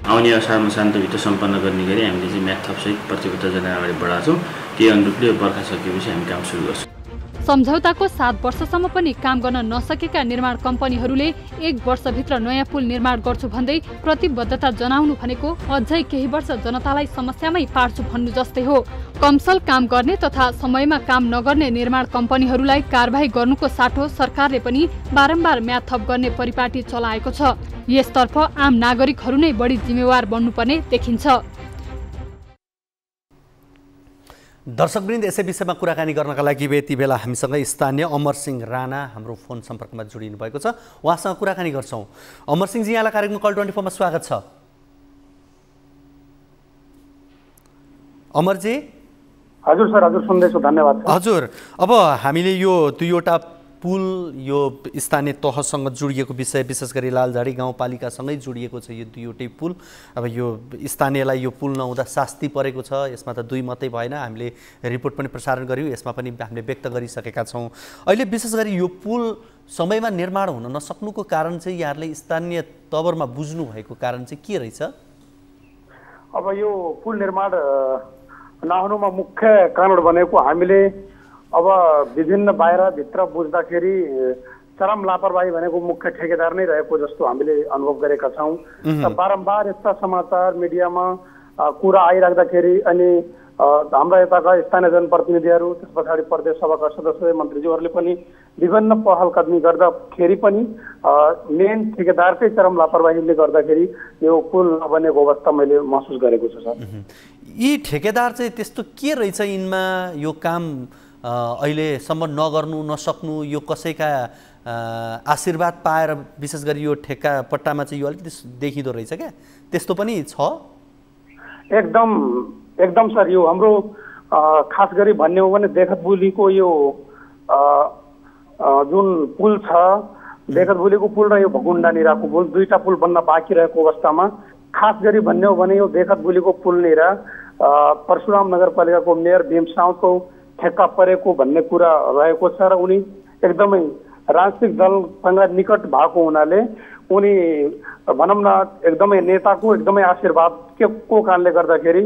आउने असार मसान्तभित्र सम्पन्न गर्ने गरी हामीले चाहिँ म्याद थपसहित प्रतिबद्धता जनाएर अगाडि बढाएको छौँ। त्यही अनुरूपले बर्खा सकिएपछि हामी काम सुरु गर्छौँ। सम्झौताको 7 वर्षसम्म पनि काम गर्न नसकेका निर्माण कम्पनीहरूले 1 वर्षभित्र नयाँ पुल निर्माण गर्छु भन्दै प्रतिबद्धता जनाउनु भनेको अझै केही वर्ष जनतालाई समस्यामै पार्छु भन्नु जस्तै हो। कमसल काम गर्ने तथा समयमा काम नगर्ने निर्माण कम्पनीहरूलाई कारबाही गर्नुको साटो सरकारले पनि बारम्बार म्याद थप गर्ने परिपाटी चलाएको छ। यसतर्फ आम नागरिकहरू नै बढी जिम्मेवार बन्नुपर्ने देखिन्छ। दर्शकवृन्द, यसै विषयमा कुराकानी गर्नका लागि यति बेला हामीसँग स्थानीय अमर सिंह राणा हाम्रो फोन सम्पर्कमा जोडिनु भएको छ। उहाँसँग कुराकानी गर्छौँ। अमर सिंहजी, यहाँलाई कार्यक्रम कल 24 मा स्वागत छ। अमरजी। हजुर सर, हजुर सुन्दैछु, धन्यवाद। हजुर, अब हामीले यो दुईवटा पुल यो स्थानीय तहसँग जोडिएको विषय, विशेष गरी लालझाडी गाउँपालिकासँगै जोडिएको छ यो दुईवटै पुल। अब यो स्थानीयलाई यो पुल नहुँदा शास्ति परेको छ। यसमा त दुई मात्रै भएन, हामीले रिपोर्ट पनि प्रसारण गर्यौँ, यसमा पनि हामीले व्यक्त गरिसकेका छौँ। अहिले विशेष गरी यो पुल समयमा निर्माण हुन नसक्नुको कारण चाहिँ यहाँहरूले स्थानीय तवरमा बुझ्नु भएको कारण चाहिँ के रहेछ? अब यो पुल निर्माण नहुनुमा मुख्य कारण भनेको हामीले अब विभिन्न बाहिर भित्र बुझ्दाखेरि चरम लापरवाही भनेको मुख्य ठेकेदार नै रहेको जस्तो हामीले अनुभव गरेका छौँ। बारम्बार यस्ता समाचार मिडियामा कुरा आइराख्दाखेरि अनि हाम्रा यताका स्थानीय जनप्रतिनिधिहरू त्यस पछाडि प्रदेश सभाका सदस्य मन्त्रीज्यूहरूले पनि विभिन्न पहल कदमी गर्दाखेरि पनि मेन ठेकेदारकै चरम लापरवाहीले गर्दाखेरि यो पुल नबनेको अवस्था मैले महसुस गरेको छु सर। यी ठेकेदार चाहिँ त्यस्तो के रहेछ यिनमा यो काम अहिलेसम्म नगर्नु नसक्नु यो कसैका आशीर्वाद पाएर विशेष गरी यो ठेक्का पट्टामा चाहिँ यो अलिकति देखिँदो रहेछ क्या, त्यस्तो पनि छ? एकदम सर, यो हाम्रो खास गरी भन्ने हो भने देखतबुलीको यो जुन पुल छ, देखतबुलीको पुल र यो भकुण्डा निराको पुल दुईटा पुल बन्न बाँकी रहेको अवस्थामा खास गरी भन्ने हो भने यो देखतबुलीको पुल निरा परशुराम नगरपालिकाको मेयर भीम साउदको ठेक्का परेको भन्ने कुरा रहेको छ र उनी एकदमै राजनीतिक दलसँग निकट भएको हुनाले उनी भनौँ न एकदमै नेताको एकदमै आशीर्वाद को कारणले गर्दाखेरि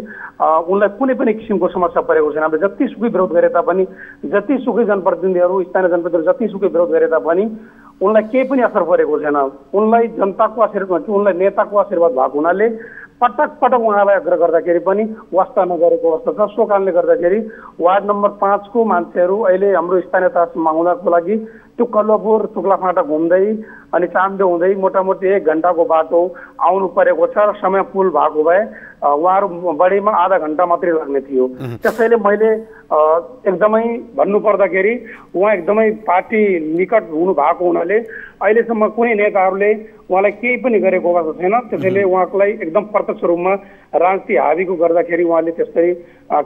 उनलाई कुनै पनि किसिमको समस्या परेको छैन। हामीले जतिसुकै विरोध गरे तापनि, जतिसुकै जनप्रतिनिधिहरू स्थानीय जनप्रतिनिधिहरू जतिसुकै विरोध गरे तापनि उनलाई केही पनि असर परेको छैन। उनलाई जनताको आशीर्वाद, उनलाई नेताको आशीर्वाद भएको हुनाले पटक पटक उहाँलाई आग्रह गर्दाखेरि पनि वास्ता नगरेको अवस्था छ। सो कारणले गर्दाखेरि वार्ड नम्बर 5 को मान्छेहरू अहिले हाम्रो स्थानीय तहसम्म आउनको लागि त्यो कल्लोपुर तुक्लाफाटा घुम्दै अनि चाम्डो हुँदै मोटामोटी 1 घण्टाको बाटो आउनु परेको छ र समय पुल भएको भए उहाँहरू बढीमा आधा घण्टा मात्रै लाग्ने थियो। त्यसैले मैले एकदमै भन्नुपर्दाखेरि उहाँ एकदमै पार्टी निकट हुनु भएको हुनाले अहिलेसम्म कुनै नेताहरूले उहाँलाई केही पनि गरेको अवस्था छैन। त्यसैले उहाँलाई एकदम प्रत्यक्ष रूपमा राजनीति हाबीको गर्दाखेरि उहाँले त्यस्तै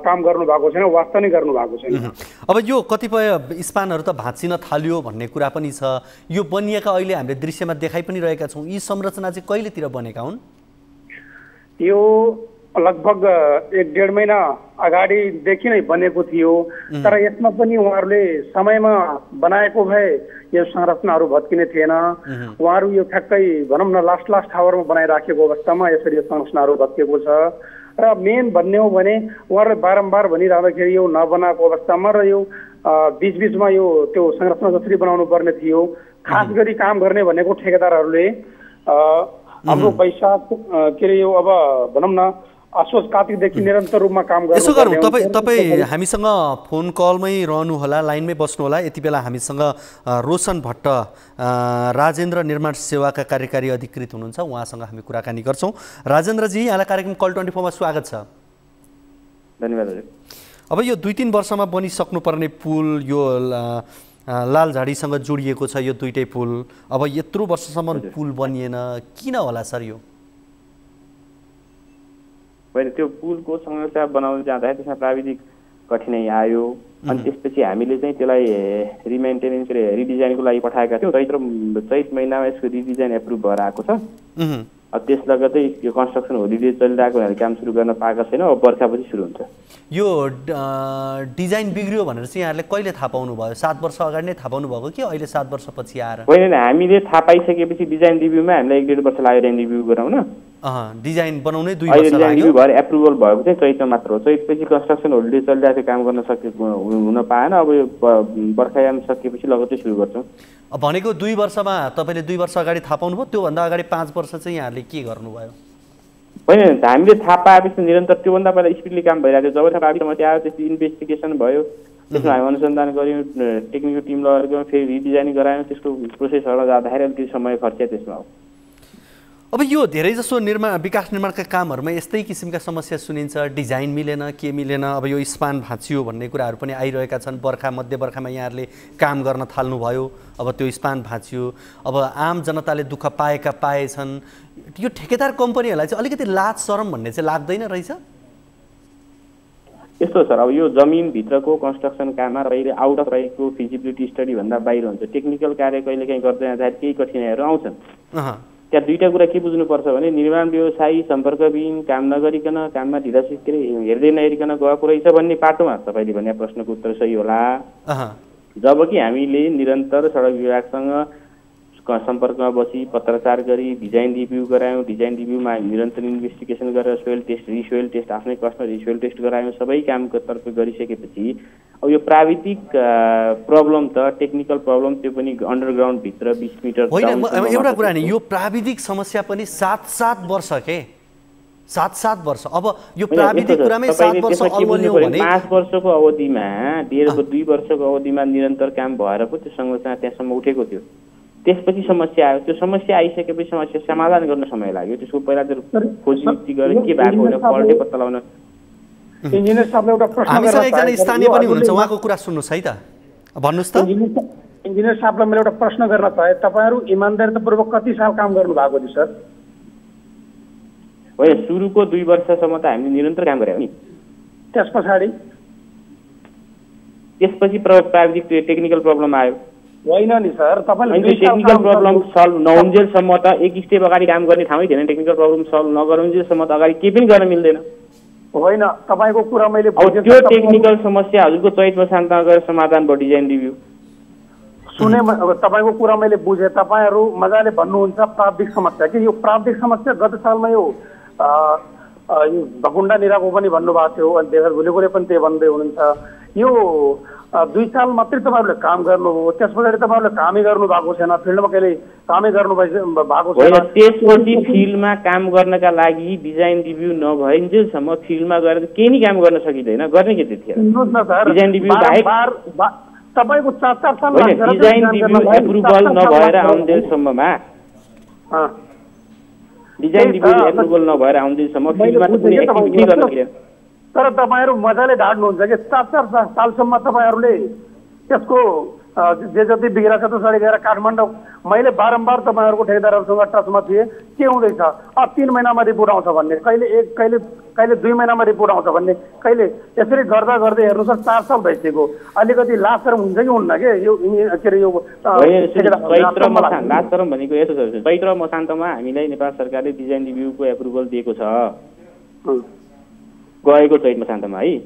काम गर्नु भएको छैन, वास्ता नै गर्नु भएको छैन। अब यो कतिपय स्पानहरू त भाँचिन थाल्यो भन्ने कुरा पनि छ, यो बनिएका अहिले हामीले दृश्यमा देखाइ पनि रहेका छौँ, यी संरचना चाहिँ कहिलेतिर बनेका हुन्? यो लगभग 1-1.5 महिना अगाडिदेखि नै बनेको थियो, तर यसमा पनि उहाँहरूले समयमा बनाएको भए यो संरचनाहरू भत्किने थिएन। उहाँहरू यो ठ्याक्कै भनौँ न लास्ट आवरमा बनाइराखेको अवस्थामा यसरी यो संरचनाहरू भत्किएको छ। र मेन भन्ने हो भने उहाँहरूले बारम्बार भनिरहँदाखेरि यो नबनाएको अवस्थामा र यो बीचबीचमा यो त्यो संरचना जसरी बनाउनु पर्ने थियो, खास गरी काम गर्ने भनेको ठेकेदारहरूले हाम्रो वैशाख के अरे यो अब भनौँ न असोज कार्तिकदेखि निरन्तर रूपमा काम गर्नु। यसो गरौँ, तपाईँ हामीसँग फोन कलमै रहनु होला, लाइनमै बस्नु होला। यति बेला हामीसँग रोशन भट्ट राजेन्द्र निर्माण सेवाका कार्यकारी अधिकृत हुनुहुन्छ, उहाँसँग हामी कुराकानी गर्छौँ। राजेन्द्रजी, यहाँलाई कार्यक्रम कल 24 मा स्वागत छ। धन्यवाद। अब यो 2-3 वर्षमा बनिसक्नुपर्ने पुल यो लालझाडीसँग जोडिएको छ, यो दुईटै पुल अब यत्रो वर्षसम्म पुल बनिएन, किन होला सर? यो पहिले त्यो पुलको संरचना बनाउन जाँदाखेरि त्यसमा प्राविधिक कठिनाइ आयो अनि त्यसपछि हामीले चाहिँ त्यसलाई रिमेन्टेनेन्स रिडिजाइनको लागि पठाएका थियौँ। चैत महिनामा यसको रिडिजाइन एप्रुभ भएर आएको छ। त्यस लगतै यो कन्स्ट्रक्सन होलिडे चलिरहेको हुनाले काम सुरु गर्न पाएको छैन, अब बर्खापछि सुरु हुन्छ। यो डिजाइन बिग्रियो भनेर चाहिँ यहाँहरूले कहिले थाहा पाउनु भयो? 7 वर्ष अगाडि नै थाहा पाउनु भएको कि अहिले 7 वर्षपछि आएर? होइन, हामीले थाहा पाइसकेपछि डिजाइन रिभ्यूमा हामीलाई 1-1.5 वर्ष लाग्यो डिजाइन रिभ्यू गराउन। डिजाइन बनाउनै 2 वर्ष लाग्यो। भएर एप्रुभल भएको चाहिँ चैतमा मात्र हो। चैतपछि कन्स्ट्रक्सन होलिडे चलिरहेको थियो, काम गर्न सकेको हुन पाएन। अब यो बर्खायाम सकेपछि लगतै सुरु गर्छौँ। भनेको 2 वर्षमा तपाईँले 2 वर्ष अगाडि थाहा पाउनुभयो, त्योभन्दा अगाडि 5 वर्ष चाहिँ यहाँहरूले के गर्नुभयो? होइन, हामीले थाहा पाएपछि निरन्तर त्योभन्दा पहिला स्पिडली काम भइरहेको थियो। जब थाहा समस्या आयो त्यसपछि इन्भेस्टिगेसन भयो, त्यसमा हामी अनुसन्धान गऱ्यौँ, टेक्निकल टिम लगाएर फेरि रिडिजाइन गरायौँ। त्यसको प्रोसेसहरू जाँदाखेरि अलिकति समय खर्च्यो त्यसमा। अब यो धेरैजसो विकास निर्माणका कामहरूमा यस्तै किसिमका समस्या सुनिन्छ, डिजाइन मिलेन, के मिलेन। अब यो स्पान भाँचियो भन्ने कुराहरू पनि आइरहेका छन्। मध्य बर्खामा यहाँहरूले काम गर्न थाल्नुभयो, अब त्यो स्पान भाँचियो, अब आम जनताले दुःख पाएछन्। यो ठेकेदार कम्पनीहरूलाई चाहिँ अलिकति लाज शरम भन्ने चाहिँ लाग्दैन रहेछ? यस्तो सर, अब यो जमिनभित्रको कन्स्ट्रक्सन काममा बाहिर आउट अफ रहेको फिजिबिलिटी स्टडी भन्दा बाहिर हुन्छ। टेक्निकल कार्य कहिले काहीँ गर्दै जाँदाखेरि केही कठिनाइहरू आउँछन्। त्यहाँ दुईवटा कुरा के बुझ्नुपर्छ भने निर्माण व्यवसायी सम्पर्कविहीन काम नगरिकन, काममा ढिला हेर्दै नहेरिकन गएको रहेछ भन्ने पाटोमा तपाईँले भने प्रश्नको उत्तर सही होला। जबकि हामीले निरन्तर सडक विभागसँग सम्पर्कमा बसी पत्रचार गरी डिजाइन रिभ्यू गरायौँ। डिजाइन रिभ्यूमा हामी निरन्तर इन्भेस्टिगेसन गरेर सोइल टेस्ट रिसोइल टेस्ट आफ्नै कस्टमा रिसोइल टेस्ट गरायौँ। सबै कामको तर्फ गरिसकेपछि अब यो प्राविधिक प्रब्लम त टेक्निकल प्रब्लम त्यो पनि अन्डरग्राउन्ड भित्र 20 मिटर होइन एउटा कुरा नि यो प्राविधिक समस्या पनि 7 वर्ष के 7 वर्ष। अब यो प्राविधिक कुरामै 7 वर्ष अल्मल्यो भने 5 वर्षको अवधिमा 2 वर्षको अवधिमा निरन्तर काम भएर पो त्यो संरचना त्यहाँसम्म उठेको थियो। त्यसपछि समस्या आयो। त्यो समस्या आइसकेपछि समस्या समाधान गर्न समय लाग्यो। त्यसको पहिला त्यो खोजी गरेर के भएको हो फल्टै पत्ता लगाउन। इन्जिनियर साहबले एउटा प्रश्न हामीसँग एकजना स्थानीय पनि हुनुहुन्छ, उहाँको कुरा सुन्नुहोस् है त, भन्नुहोस् त। इन्जिनियर साहबलाई मैले एउटा प्रश्न गर्न चाहे, तपाईँहरू इमान्दारीतापूर्वक कति साल काम गर्नु भएको थियो सर? होइन, सुरुको 2 वर्षसम्म त हामीले निरन्तर काम गऱ्यौँ नि। त्यसपछि प्राविधिक टेक्निकल प्रब्लम आयो। होइन नि सर, तपाईँले टेक्निकल प्रब्लम सल्भ नहुन्जेलसम्म त एक स्टेप अगाडि काम गर्ने ठाउँै थिएन। टेक्निकल प्रब्लम सल्भ नगरुन्जेलसम्म त अगाडि केही पनि गर्न मिल्दैन। होइन, तपाईँको कुरा मैले त्यो टेक्निकल समस्या हजुरको चैतमा शान्तमा गएर समाधान भयो डिजाइन रिभ्यू सुने। तपाईँको कुरा मैले बुझेँ। तपाईँहरू मजाले भन्नुहुन्छ प्राविधिक समस्या कि यो प्राविधिक समस्या गत सालमा यो भकुण्डा निराको पनि भन्नुभएको थियो अनि देवर भुलेकोले पनि त्यही भन्दै हुनुहुन्छ। यो 2 साल मात्रै तपाईँहरूले काम गर्नुभयो, त्यस पछाडि तपाईँहरूले कामै गर्नु भएको छैन, फिल्डमा कहिले कामै गर्नु भएको छैन। त्यसपछि फिल्डमा काम गर्नका लागि डिजाइन रिभ्यू नभइन्जेलसम्म फिल्डमा गएर केही नै काम गर्न सकिँदैन। गर्ने के त्यतिखेर डिजाइन रिभ्यू बाहेक तपाईँको 4 साल डिजाइन रिभ्यू एप्रुभल नभएर आउन्जेलसम्ममा डिजाइन रिभ्यू एप्रुभल नभएर आउन्जेलसम्म फिल्डमा कुनै एक्टिभिटी गर्न सकिँदैन। तर तपाईँहरू मजाले ढाड्नुहुन्छ कि 4 सालसम्म तपाईँहरूले त्यसको जे जति बिग्रेको छ त्यसरी गएर काठमाडौँ मैले बारम्बार तपाईँहरूको ठेकेदारहरूसँग टचमा थिएँ के हुँदैछ, अब 3 महिनामा रिपोर्ट आउँछ भन्ने, कहिले 2 महिनामा रिपोर्ट आउँछ भन्ने, कहिले यसरी गर्दा गर्दै हेर्नु सर 4 साल भइसक्यो। अलिकति लाजशरम हुन्छ कि हुन्न के यो के अरे यो लाजशरम भनेको यस्तो छ। चैत्र मसान्तमा हामीलाई नेपाल सरकारले डिजाइन रिभ्यूको एप्रुभल दिएको छ गएको चैत मसान्तमा है।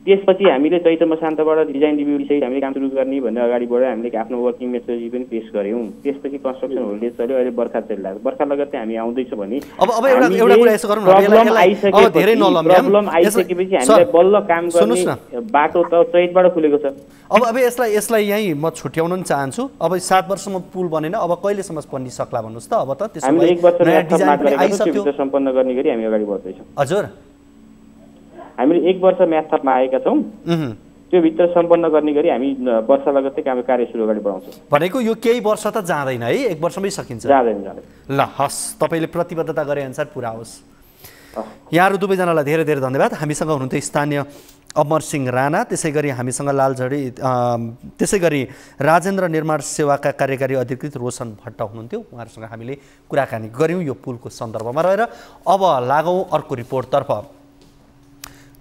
त्यसपछि हामीले चैत्र मसान्तबाट डिजाइन रिभ्यू सहित हामीले काम सुरु गर्ने भनेर अगाडि बढेर हामीले आफ्नो वर्किङ मेथोडोलोजी पनि पेश गऱ्यौँ। त्यसपछि कन्स्ट्रक्सन होल्डेज चल्यो, अहिले बर्खा चलिरहेको छ। बर्खा लगत्तै हामी आउँदैछ भने अब एउटा कुरा यसो गरौँ न, प्रब्लम आइसकेपछि हामीले बल्ल काम गर्ने बाटो त चैतबाट खुलेको छ। अब यसलाई यहीँ म छुट्याउन पनि चाहन्छु। अब 7 वर्षमा पुल बनेन, अब कहिलेसम्म बन्नी सक्ला भन्नुहोस् त। अब त हामीले 1 वर्ष आइसक्यो सम्पन्न गर्ने गरी हामी अगाडि बढ्दैछौँ। हजुर, हामीले 1 वर्ष म्याथमा आएका छौँ, त्यो भित्र सम्पन्न गर्ने गरी हामी वर्ष लगत्तै कार्य सुरु अगाडि बढाउँछौँ। भनेको यो केही वर्ष त जाँदैन है, 1 वर्षमै सकिन्छ? जाँदैन। ल हस्, तपाईँले प्रतिबद्धता गरे अनुसार पुरा होस्। यहाँहरू दुवैजनालाई धेरै धेरै धन्यवाद। हामीसँग हुनुहुन्थ्यो स्थानीय अमर सिंह राणा, त्यसै गरी हामीसँग लालझडी, त्यसै गरी राजेन्द्र निर्माण सेवाका कार्यकारी अधिकृत रोशन भट्ट हुनुहुन्थ्यो। उहाँहरूसँग हामीले कुराकानी गऱ्यौँ यो पुलको सन्दर्भमा रहेर। अब लागौँ अर्को रिपोर्टतर्फ।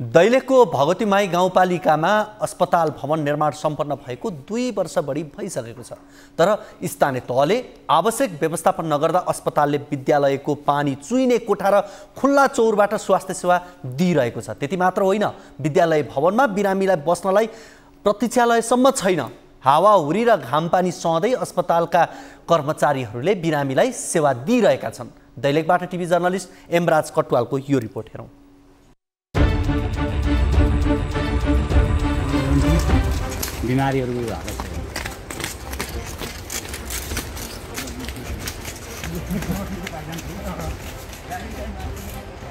दैलेखको भगवतीमाई गाउँपालिकामा अस्पताल भवन निर्माण सम्पन्न भएको 2 वर्ष बढी भइसकेको छ, तर स्थानीय तहले आवश्यक व्यवस्थापन नगर्दा अस्पतालले विद्यालयको पानी चुइने कोठा र खुल्ला चौरबाट स्वास्थ्य सेवा दिइरहेको छ। त्यति मात्र होइन, विद्यालय भवनमा बिरामीलाई बस्नलाई प्रतीक्षालयसम्म छैन। हावाहुरी र घामपानी सहँदै अस्पतालका कर्मचारीहरूले बिरामीलाई सेवा दिइरहेका छन्। दैलेखबाट टिभी जर्नलिस्ट एमराज कटुवालको यो रिपोर्ट हेरौँ। बिमारीहरूको हालत छ।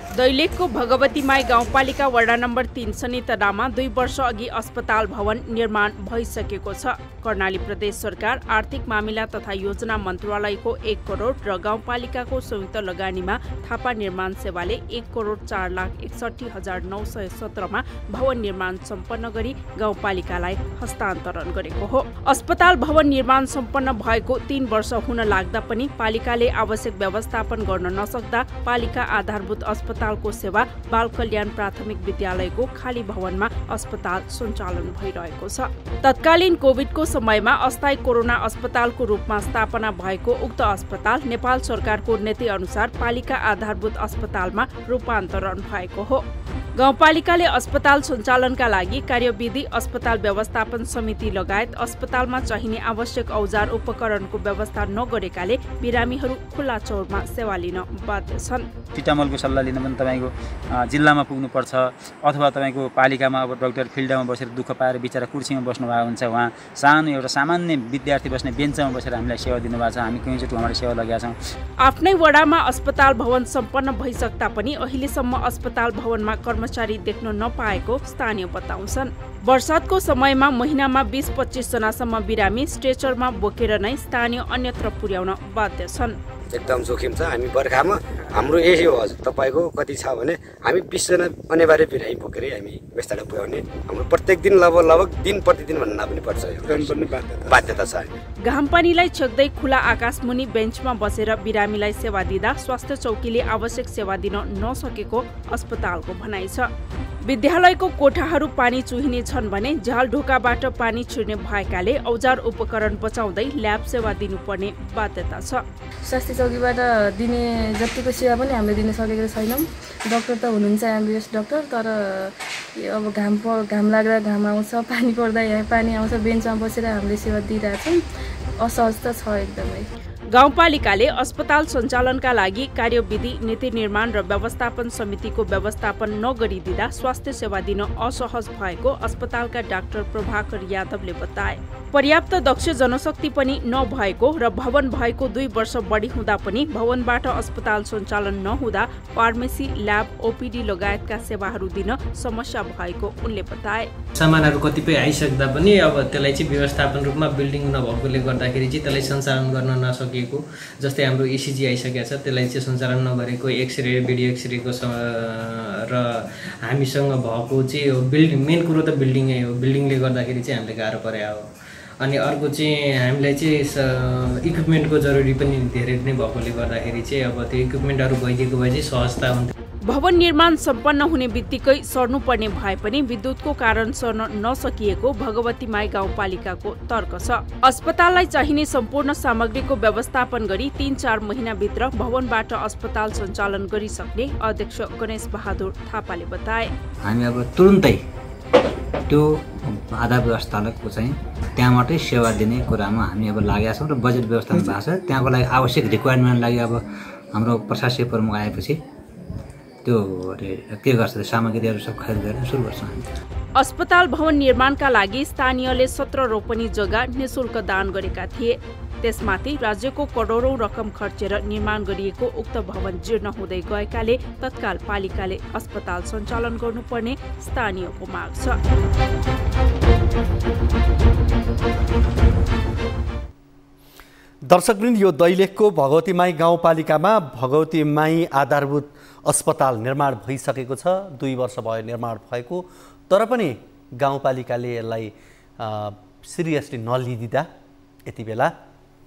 दैलेखको भगवतीमाई गाउँपालिका वडा नम्बर 3 सनितडामा 2 वर्ष अघि अस्पताल भवन निर्माण भइसकेको छ। कर्णाली प्रदेश सरकार आर्थिक मामिला तथा योजना मन्त्रालयको 1 करोड र गाउँपालिकाको संयुक्त लगानीमा थापा निर्माण सेवाले 1,04,61,917 मा भवन निर्माण सम्पन्न गरी गाउँपालिकालाई हस्तान्तरण गरेको हो। अस्पताल भवन निर्माण सम्पन्न भएको 3 वर्ष हुन लाग्दा पनि पालिकाले आवश्यक व्यवस्थापन गर्न नसक्दा पालिका आधारभूत अस्पतालको सेवा बाल कल्याण प्राथमिक विद्यालयको खाली भवनमा अस्पताल सञ्चालन भइरहेको छ। तत्कालीन कोभिडको समयमा अस्थायी कोरोना अस्पतालको रूपमा स्थापना भएको उक्त अस्पताल नेपाल सरकारको नीति अनुसार पालिका आधारभूत अस्पतालमा रूपान्तरण भएको हो। गाउँपालिकाले अस्पताल सञ्चालनका लागि कार्यविधि अस्पताल व्यवस्थापन समिति लगायत अस्पतालमा चाहिने आवश्यक औजार उपकरणको व्यवस्था नगरेकाले बिरामीहरू खुल्ला चौरमा सेवा लिन बाध्य छन्। सिटामलको सल्लाह लिन पनि तपाईँको जिल्लामा पुग्नुपर्छ अथवा तपाईँको पालिकामा अब डाक्टर फिल्डमा बसेर दुःख पाएर बिचरा कुर्सीमा बस्नुभएको हुन्छ। उहाँ सानो एउटा सामान्य विद्यार्थी बस्ने बेन्चमा बसेर हामीलाई सेवा दिनुभएको छ। हामी कहीँचोटि उहाँलाई सेवा लगेका छौँ। आफ्नै वडामा अस्पताल भवन सम्पन्न भइसक्दा पनि अहिलेसम्म अस्पताल भवनमा कर्मचारी देख्न नपाएको स्थानीय बताउँछन्। वर्षातको समयमा महिनामा 20-25 जनासम्म बिरामी स्ट्रेचरमा बोकेर नै स्थानीय अन्यत्र पुर्याउन बाध्य छन्। एकदम जोखिम छ। हामी बर्खामा हाम्रो यही हो हजुर, तपाईँको कति छ भने हामी 20 जना अनिवार्य बिरामी बोकेर हामी व्यवस्था पुर्याउने। हाम्रो प्रत्येक दिन लगभग दिन प्रतिदिन भन्दा पनि पर्छ, बाध्यता छ। घामपानीलाई छेक्दै खुला आकाशमुनि बेन्चमा बसेर बिरामीलाई सेवा दिँदा स्वास्थ्य चौकीले आवश्यक सेवा दिन नसकेको अस्पतालको भनाइ छ। विद्यालयको कोठाहरू पानी चुहिने छन् भने झ्याल ढोकाबाट पानी छिर्ने भएकाले औजार उपकरण बचाउँदै ल्याब सेवा दिनुपर्ने बाध्यता छ। स्वास्थ्य चौकीबाट दिने जतिको सेवा पनि हामीले दिन सकेको छैनौँ। डाक्टर त हुनुहुन्छ एमबिएस डाक्टर, तर अब घाम लाग्दा घाम आउँछ, पानी पर्दा यहाँ पानी आउँछ, बेन्चमा बसेर हामीले सेवा दिइरहेछौँ। असहज त छ एकदमै। गाउँपालिकाले अस्पताल सञ्चालनका लागि कार्यविधि नीति निर्माण र व्यवस्थापन समितिको व्यवस्थापन नगरिदिँदा स्वास्थ्य सेवा दिन असहज भएको अस्पतालका डाक्टर प्रभाकर यादवले बताए। पर्याप्त दक्ष जनशक्ति पनि नभएको र भवन भएको 2 वर्ष बढी हुँदा पनि भवनबाट अस्पताल सञ्चालन नहुँदा फार्मेसी, ल्याब, ओपीडी लगायतका सेवाहरू दिन समस्या भएको उनले बताए। सामानहरू कतिपय आइसक्दा पनि अब त्यसलाई चाहिँ व्यवस्थापन रूपमा बिल्डिङ नभएकोले गर्दाखेरि चाहिँ त्यसलाई सञ्चालन गर्न नसकेको, जस्तै हाम्रो इसिजी आइसकेको छ त्यसलाई चाहिँ सञ्चालन नगरेको, एक्सरे भिडियो एक्सरेको र हामीसँग भएको चाहिँ बिल्डिङ, मेन कुरो त बिल्डिङै हो। बिल्डिङले गर्दाखेरि चाहिँ हामीले गाह्रो परे हो। अनि अर्को चाहिँ हामीलाई चाहिँ इक्विपमेन्टको जरुरी पनि धेरै नै भएकोले गर्दाखेरि चाहिँ अब त्यो इक्विपमेन्टहरू भइदिएको भए चाहिँ सहजता हुन्थ्यो। भवन निर्माण सम्पन्न हुने बित्तिकै सर्नुपर्ने भए पनि विद्युतको कारण सर्न नसकिएको भगवतीमाई गाउँपालिकाको तर्क छ। अस्पताललाई चाहिने सम्पूर्ण सामग्रीको व्यवस्थापन गरी 3-4 महिनाभित्र भवनबाट अस्पताल सञ्चालन गरिसक्ने अध्यक्ष गणेश बहादुर थापाले बताए। हामी अब तुरुन्तै त्यो आधार व्यवस्थापकको चाहिँ त्यहाँबाटै सेवा दिने कुरामा हामी अब लागेका छौँ र बजेट व्यवस्थापन भएको छ। त्यहाँको लागि आवश्यक रिक्वायरमेन्ट लागि अब हाम्रो प्रशासकीय प्रमुख आएपछि त्यो के गर्छ, सामग्रीहरू सब खरिद गरेर सुरु गर्छौँ। अस्पताल भवन निर्माणका लागि स्थानीयले 17 रोपनी जग्गा निःशुल्क दान गरेका थिए। त्यसमाथि राज्यको करोडौं रकम खर्चेर निर्माण गरिएको उक्त भवन जीर्ण हुँदै गएकाले तत्काल पालिकाले अस्पताल सञ्चालन गर्नुपर्ने स्थानीयको माग छ। दर्शकवृन्द, यो दैलेखको भगवतीमाई गाउँपालिकामा भगवतीमाई आधारभूत अस्पताल निर्माण भइसकेको छ। 2 वर्ष भयो निर्माण भएको, तर पनि गाउँपालिकाले यसलाई सिरियसली नलिदिँदा यति बेला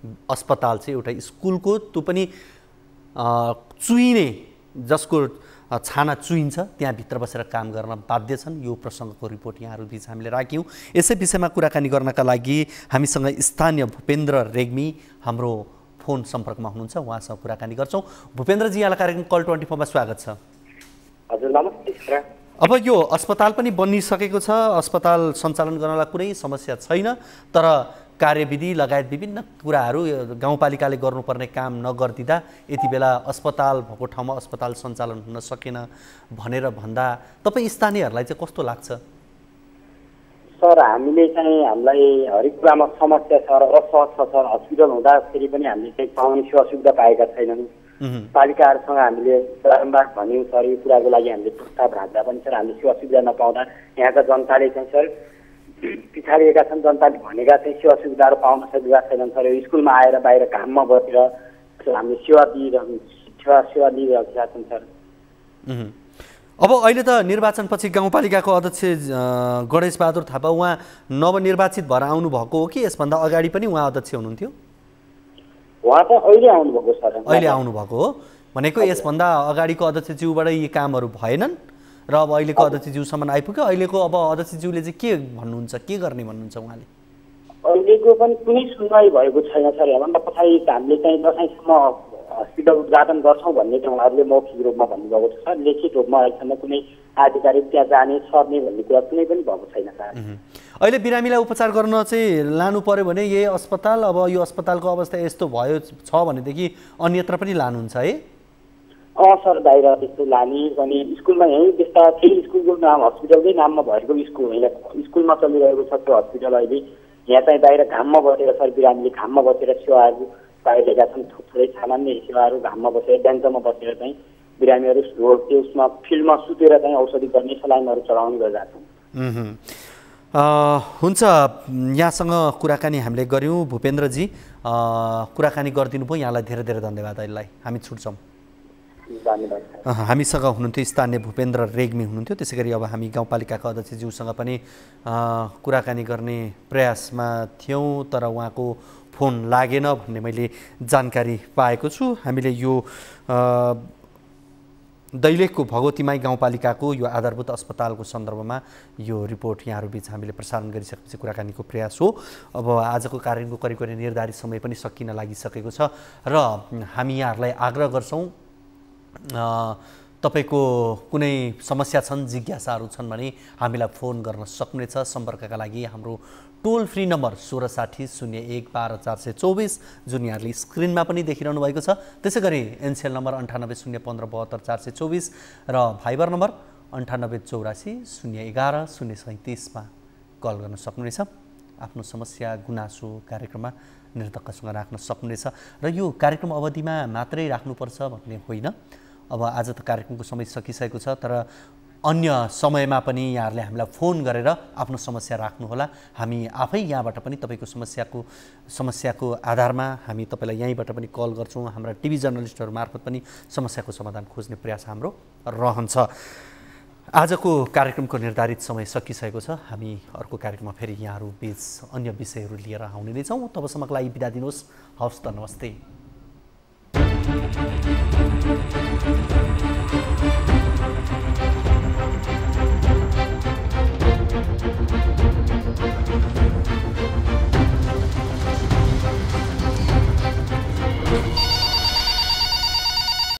अस्पताल चाहिँ एउटा स्कुलको, त्यो पनि चुइने, जसको छाना चुइन्छ त्यहाँभित्र बसेर काम गर्न बाध्य छन्। यो प्रसङ्गको रिपोर्ट यहाँहरू बिच हामीले राख्यौँ। यसै विषयमा कुराकानी गर्नका लागि हामीसँग स्थानीय भूपेन्द्र रेग्मी हाम्रो फोन सम्पर्कमा हुनुहुन्छ, उहाँसँग कुराकानी गर्छौँ। भूपेन्द्रजी, यहाँलाई कार्यक्रम कल 24 मा स्वागत छ। हजुर नमस्ते। अब यो अस्पताल पनि बनिसकेको छ, अस्पताल सञ्चालन गर्नलाई कुनै समस्या छैन, तर कार्यविधि लगायत विभिन्न कुराहरू गाउँपालिकाले गर्नुपर्ने काम नगरिदिँदा यति बेला अस्पताल भएको ठाउँमा अस्पताल सञ्चालन हुन सकेन भनेर भन्दा तपाईँ स्थानीयहरूलाई चाहिँ कस्तो लाग्छ? सर, हामीले चाहिँ हामीलाई हरेक कुरामा समस्या छ र असहज छ सर। हस्पिटल हुँदाखेरि पनि हामीले चाहिँ पाउने सेवा सुविधा पाएका छैनौँ। पालिकाहरूसँग हामीले बारम्बार भन्यौँ सर, यो कुराको लागि हामीले प्रस्ताव राख्दा पनि सर हामीले सेवा सुविधा नपाउँदा यहाँका जनताले चाहिँ सर पिछाडिएका छन्। जनताले भनेका चाहिँ सेवा सुविधाहरू पाउन सकेका छैनन् सर। यो स्कुलमा आएर बाहिर घाममा बसेर हामीले सेवा दिइरहेका छन् सर। अब अहिले त निर्वाचनपछि गाउँपालिकाको अध्यक्ष गणेश बहादुर थापा उहाँ नवनिर्वाचित भएर आउनुभएको हो कि यसभन्दा अगाडि पनि उहाँ अध्यक्ष हुनुहुन्थ्यो? उहाँ त अहिले आउनुभएको सर। अहिले आउनुभएको हो भनेको यसभन्दा अगाडिको अध्यक्षज्यूबाट यी कामहरू भएनन् र अब अहिलेको अध्यक्षज्यूसम्म आइपुग्यो। अहिलेको अब अध्यक्षज्यूले चाहिँ के भन्नुहुन्छ, के गर्ने भन्नुहुन्छ उहाँले? अहिलेको पनि कुनै सुनवाई भएको छैन सर। हेर्नु पछाडि हामीले चाहिँ दसैँसम्म हस्पिटल उद्घाटन गर्छौँ भन्ने चाहिँ उहाँहरूले मौखिक रूपमा भन्नुभएको छ सर। लिखित रूपमा अहिलेसम्म कुनै आधिकारिक त्यहाँ जाने सर्ने भन्ने कुरा कुनै पनि भएको छैन सर। अहिले बिरामीलाई उपचार गर्न चाहिँ लानु पर्यो भने यही अस्पताल, अब यो अस्पतालको अवस्था यस्तो भयो छ भनेदेखि अन्यत्र पनि लानुहुन्छ है? सर बाहिर त्यस्तो लाने अनि स्कुलमा यहीँ त्यस्ता फेरि स्कुलको नाम हस्पिटलकै नाममा भएको स्कुल होइन, स्कुलमा चलिरहेको छ त्यो हस्पिटल अहिले। यहाँ चाहिँ बाहिर घाममा बसेर सर बिरामीले घाममा बसेर सेवाहरू पाइरहेका छन्। थोरै सामान्य सेवाहरू घाममा बसेर बेन्चमा बसेर चाहिँ बिरामीहरू त्यो उसमा फिल्डमा सुतेर चाहिँ औषधि गर्ने सलाइनहरू चलाउने गरिरहेका छौँ। हुन्छ, यहाँसँग कुराकानी हामीले गऱ्यौँ। भूपेन्द्रजी कुराकानी गरिदिनु भयो, यहाँलाई धेरै धेरै धन्यवाद। अहिलेलाई हामी छुट्छौँ। हामीसँग हुनुहुन्थ्यो स्थानीय भूपेन्द्र रेग्मी हुनुहुन्थ्यो। त्यसै गरी अब हामी गाउँपालिकाका अध्यक्षज्यूसँग पनि कुराकानी गर्ने प्रयासमा थियौँ, तर उहाँको फोन लागेन भन्ने मैले जानकारी पाएको छु। हामीले यो दैलेखको भगवतीमाई गाउँपालिकाको यो आधारभूत अस्पतालको सन्दर्भमा यो रिपोर्ट यहाँहरूबीच हामीले प्रसारण गरिसकेपछि कुराकानीको प्रयास हो। अब आजको कार्यक्रमको करिब करिब निर्धारित समय पनि सकिन लागिसकेको छ र हामी यहाँहरूलाई आग्रह गर्छौँ तपाईको कुनै समस्या छन्, जिज्ञासाहरू छन् भने हामीलाई फोन गर्न सक्नुहुनेछ। सम्पर्कका लागि हाम्रो टोल फ्री नम्बर 16600112 जुन यहाँले स्क्रिनमा पनि देखिरहनु भएको छ। त्यसै गरी एनसेल नम्बर 9801572424 र भाइबर नम्बर 9884011037 मा कल गर्न सक्नुहुनेछ। आफ्नो समस्या गुनासो कार्यक्रममा निर्धक्कसँग राख्न सक्नुहुनेछ र यो कार्यक्रम अवधिमा मात्रै राख्नुपर्छ भन्ने होइन। अब आज त कार्यक्रमको समय सकिसकेको छ, तर अन्य समयमा पनि यहाँहरूले हामीलाई फोन गरेर आफ्नो समस्या राख्नुहोला। हामी आफै यहाँबाट पनि तपाईँको समस्याको आधारमा हामी तपाईँलाई यहीँबाट पनि कल गर्छौँ। हाम्रा टिभी जर्नलिस्टहरू मार्फत पनि समस्याको समाधान खोज्ने प्रयास हाम्रो रहन्छ। आजको कार्यक्रमको निर्धारित समय सकिसकेको छ। हामी अर्को कार्यक्रममा फेरि यहाँहरू बीच अन्य विषयहरू लिएर आउने नै छौँ। तबसम्मको लागि बिदा दिनुहोस्। हवस् त, नमस्ते।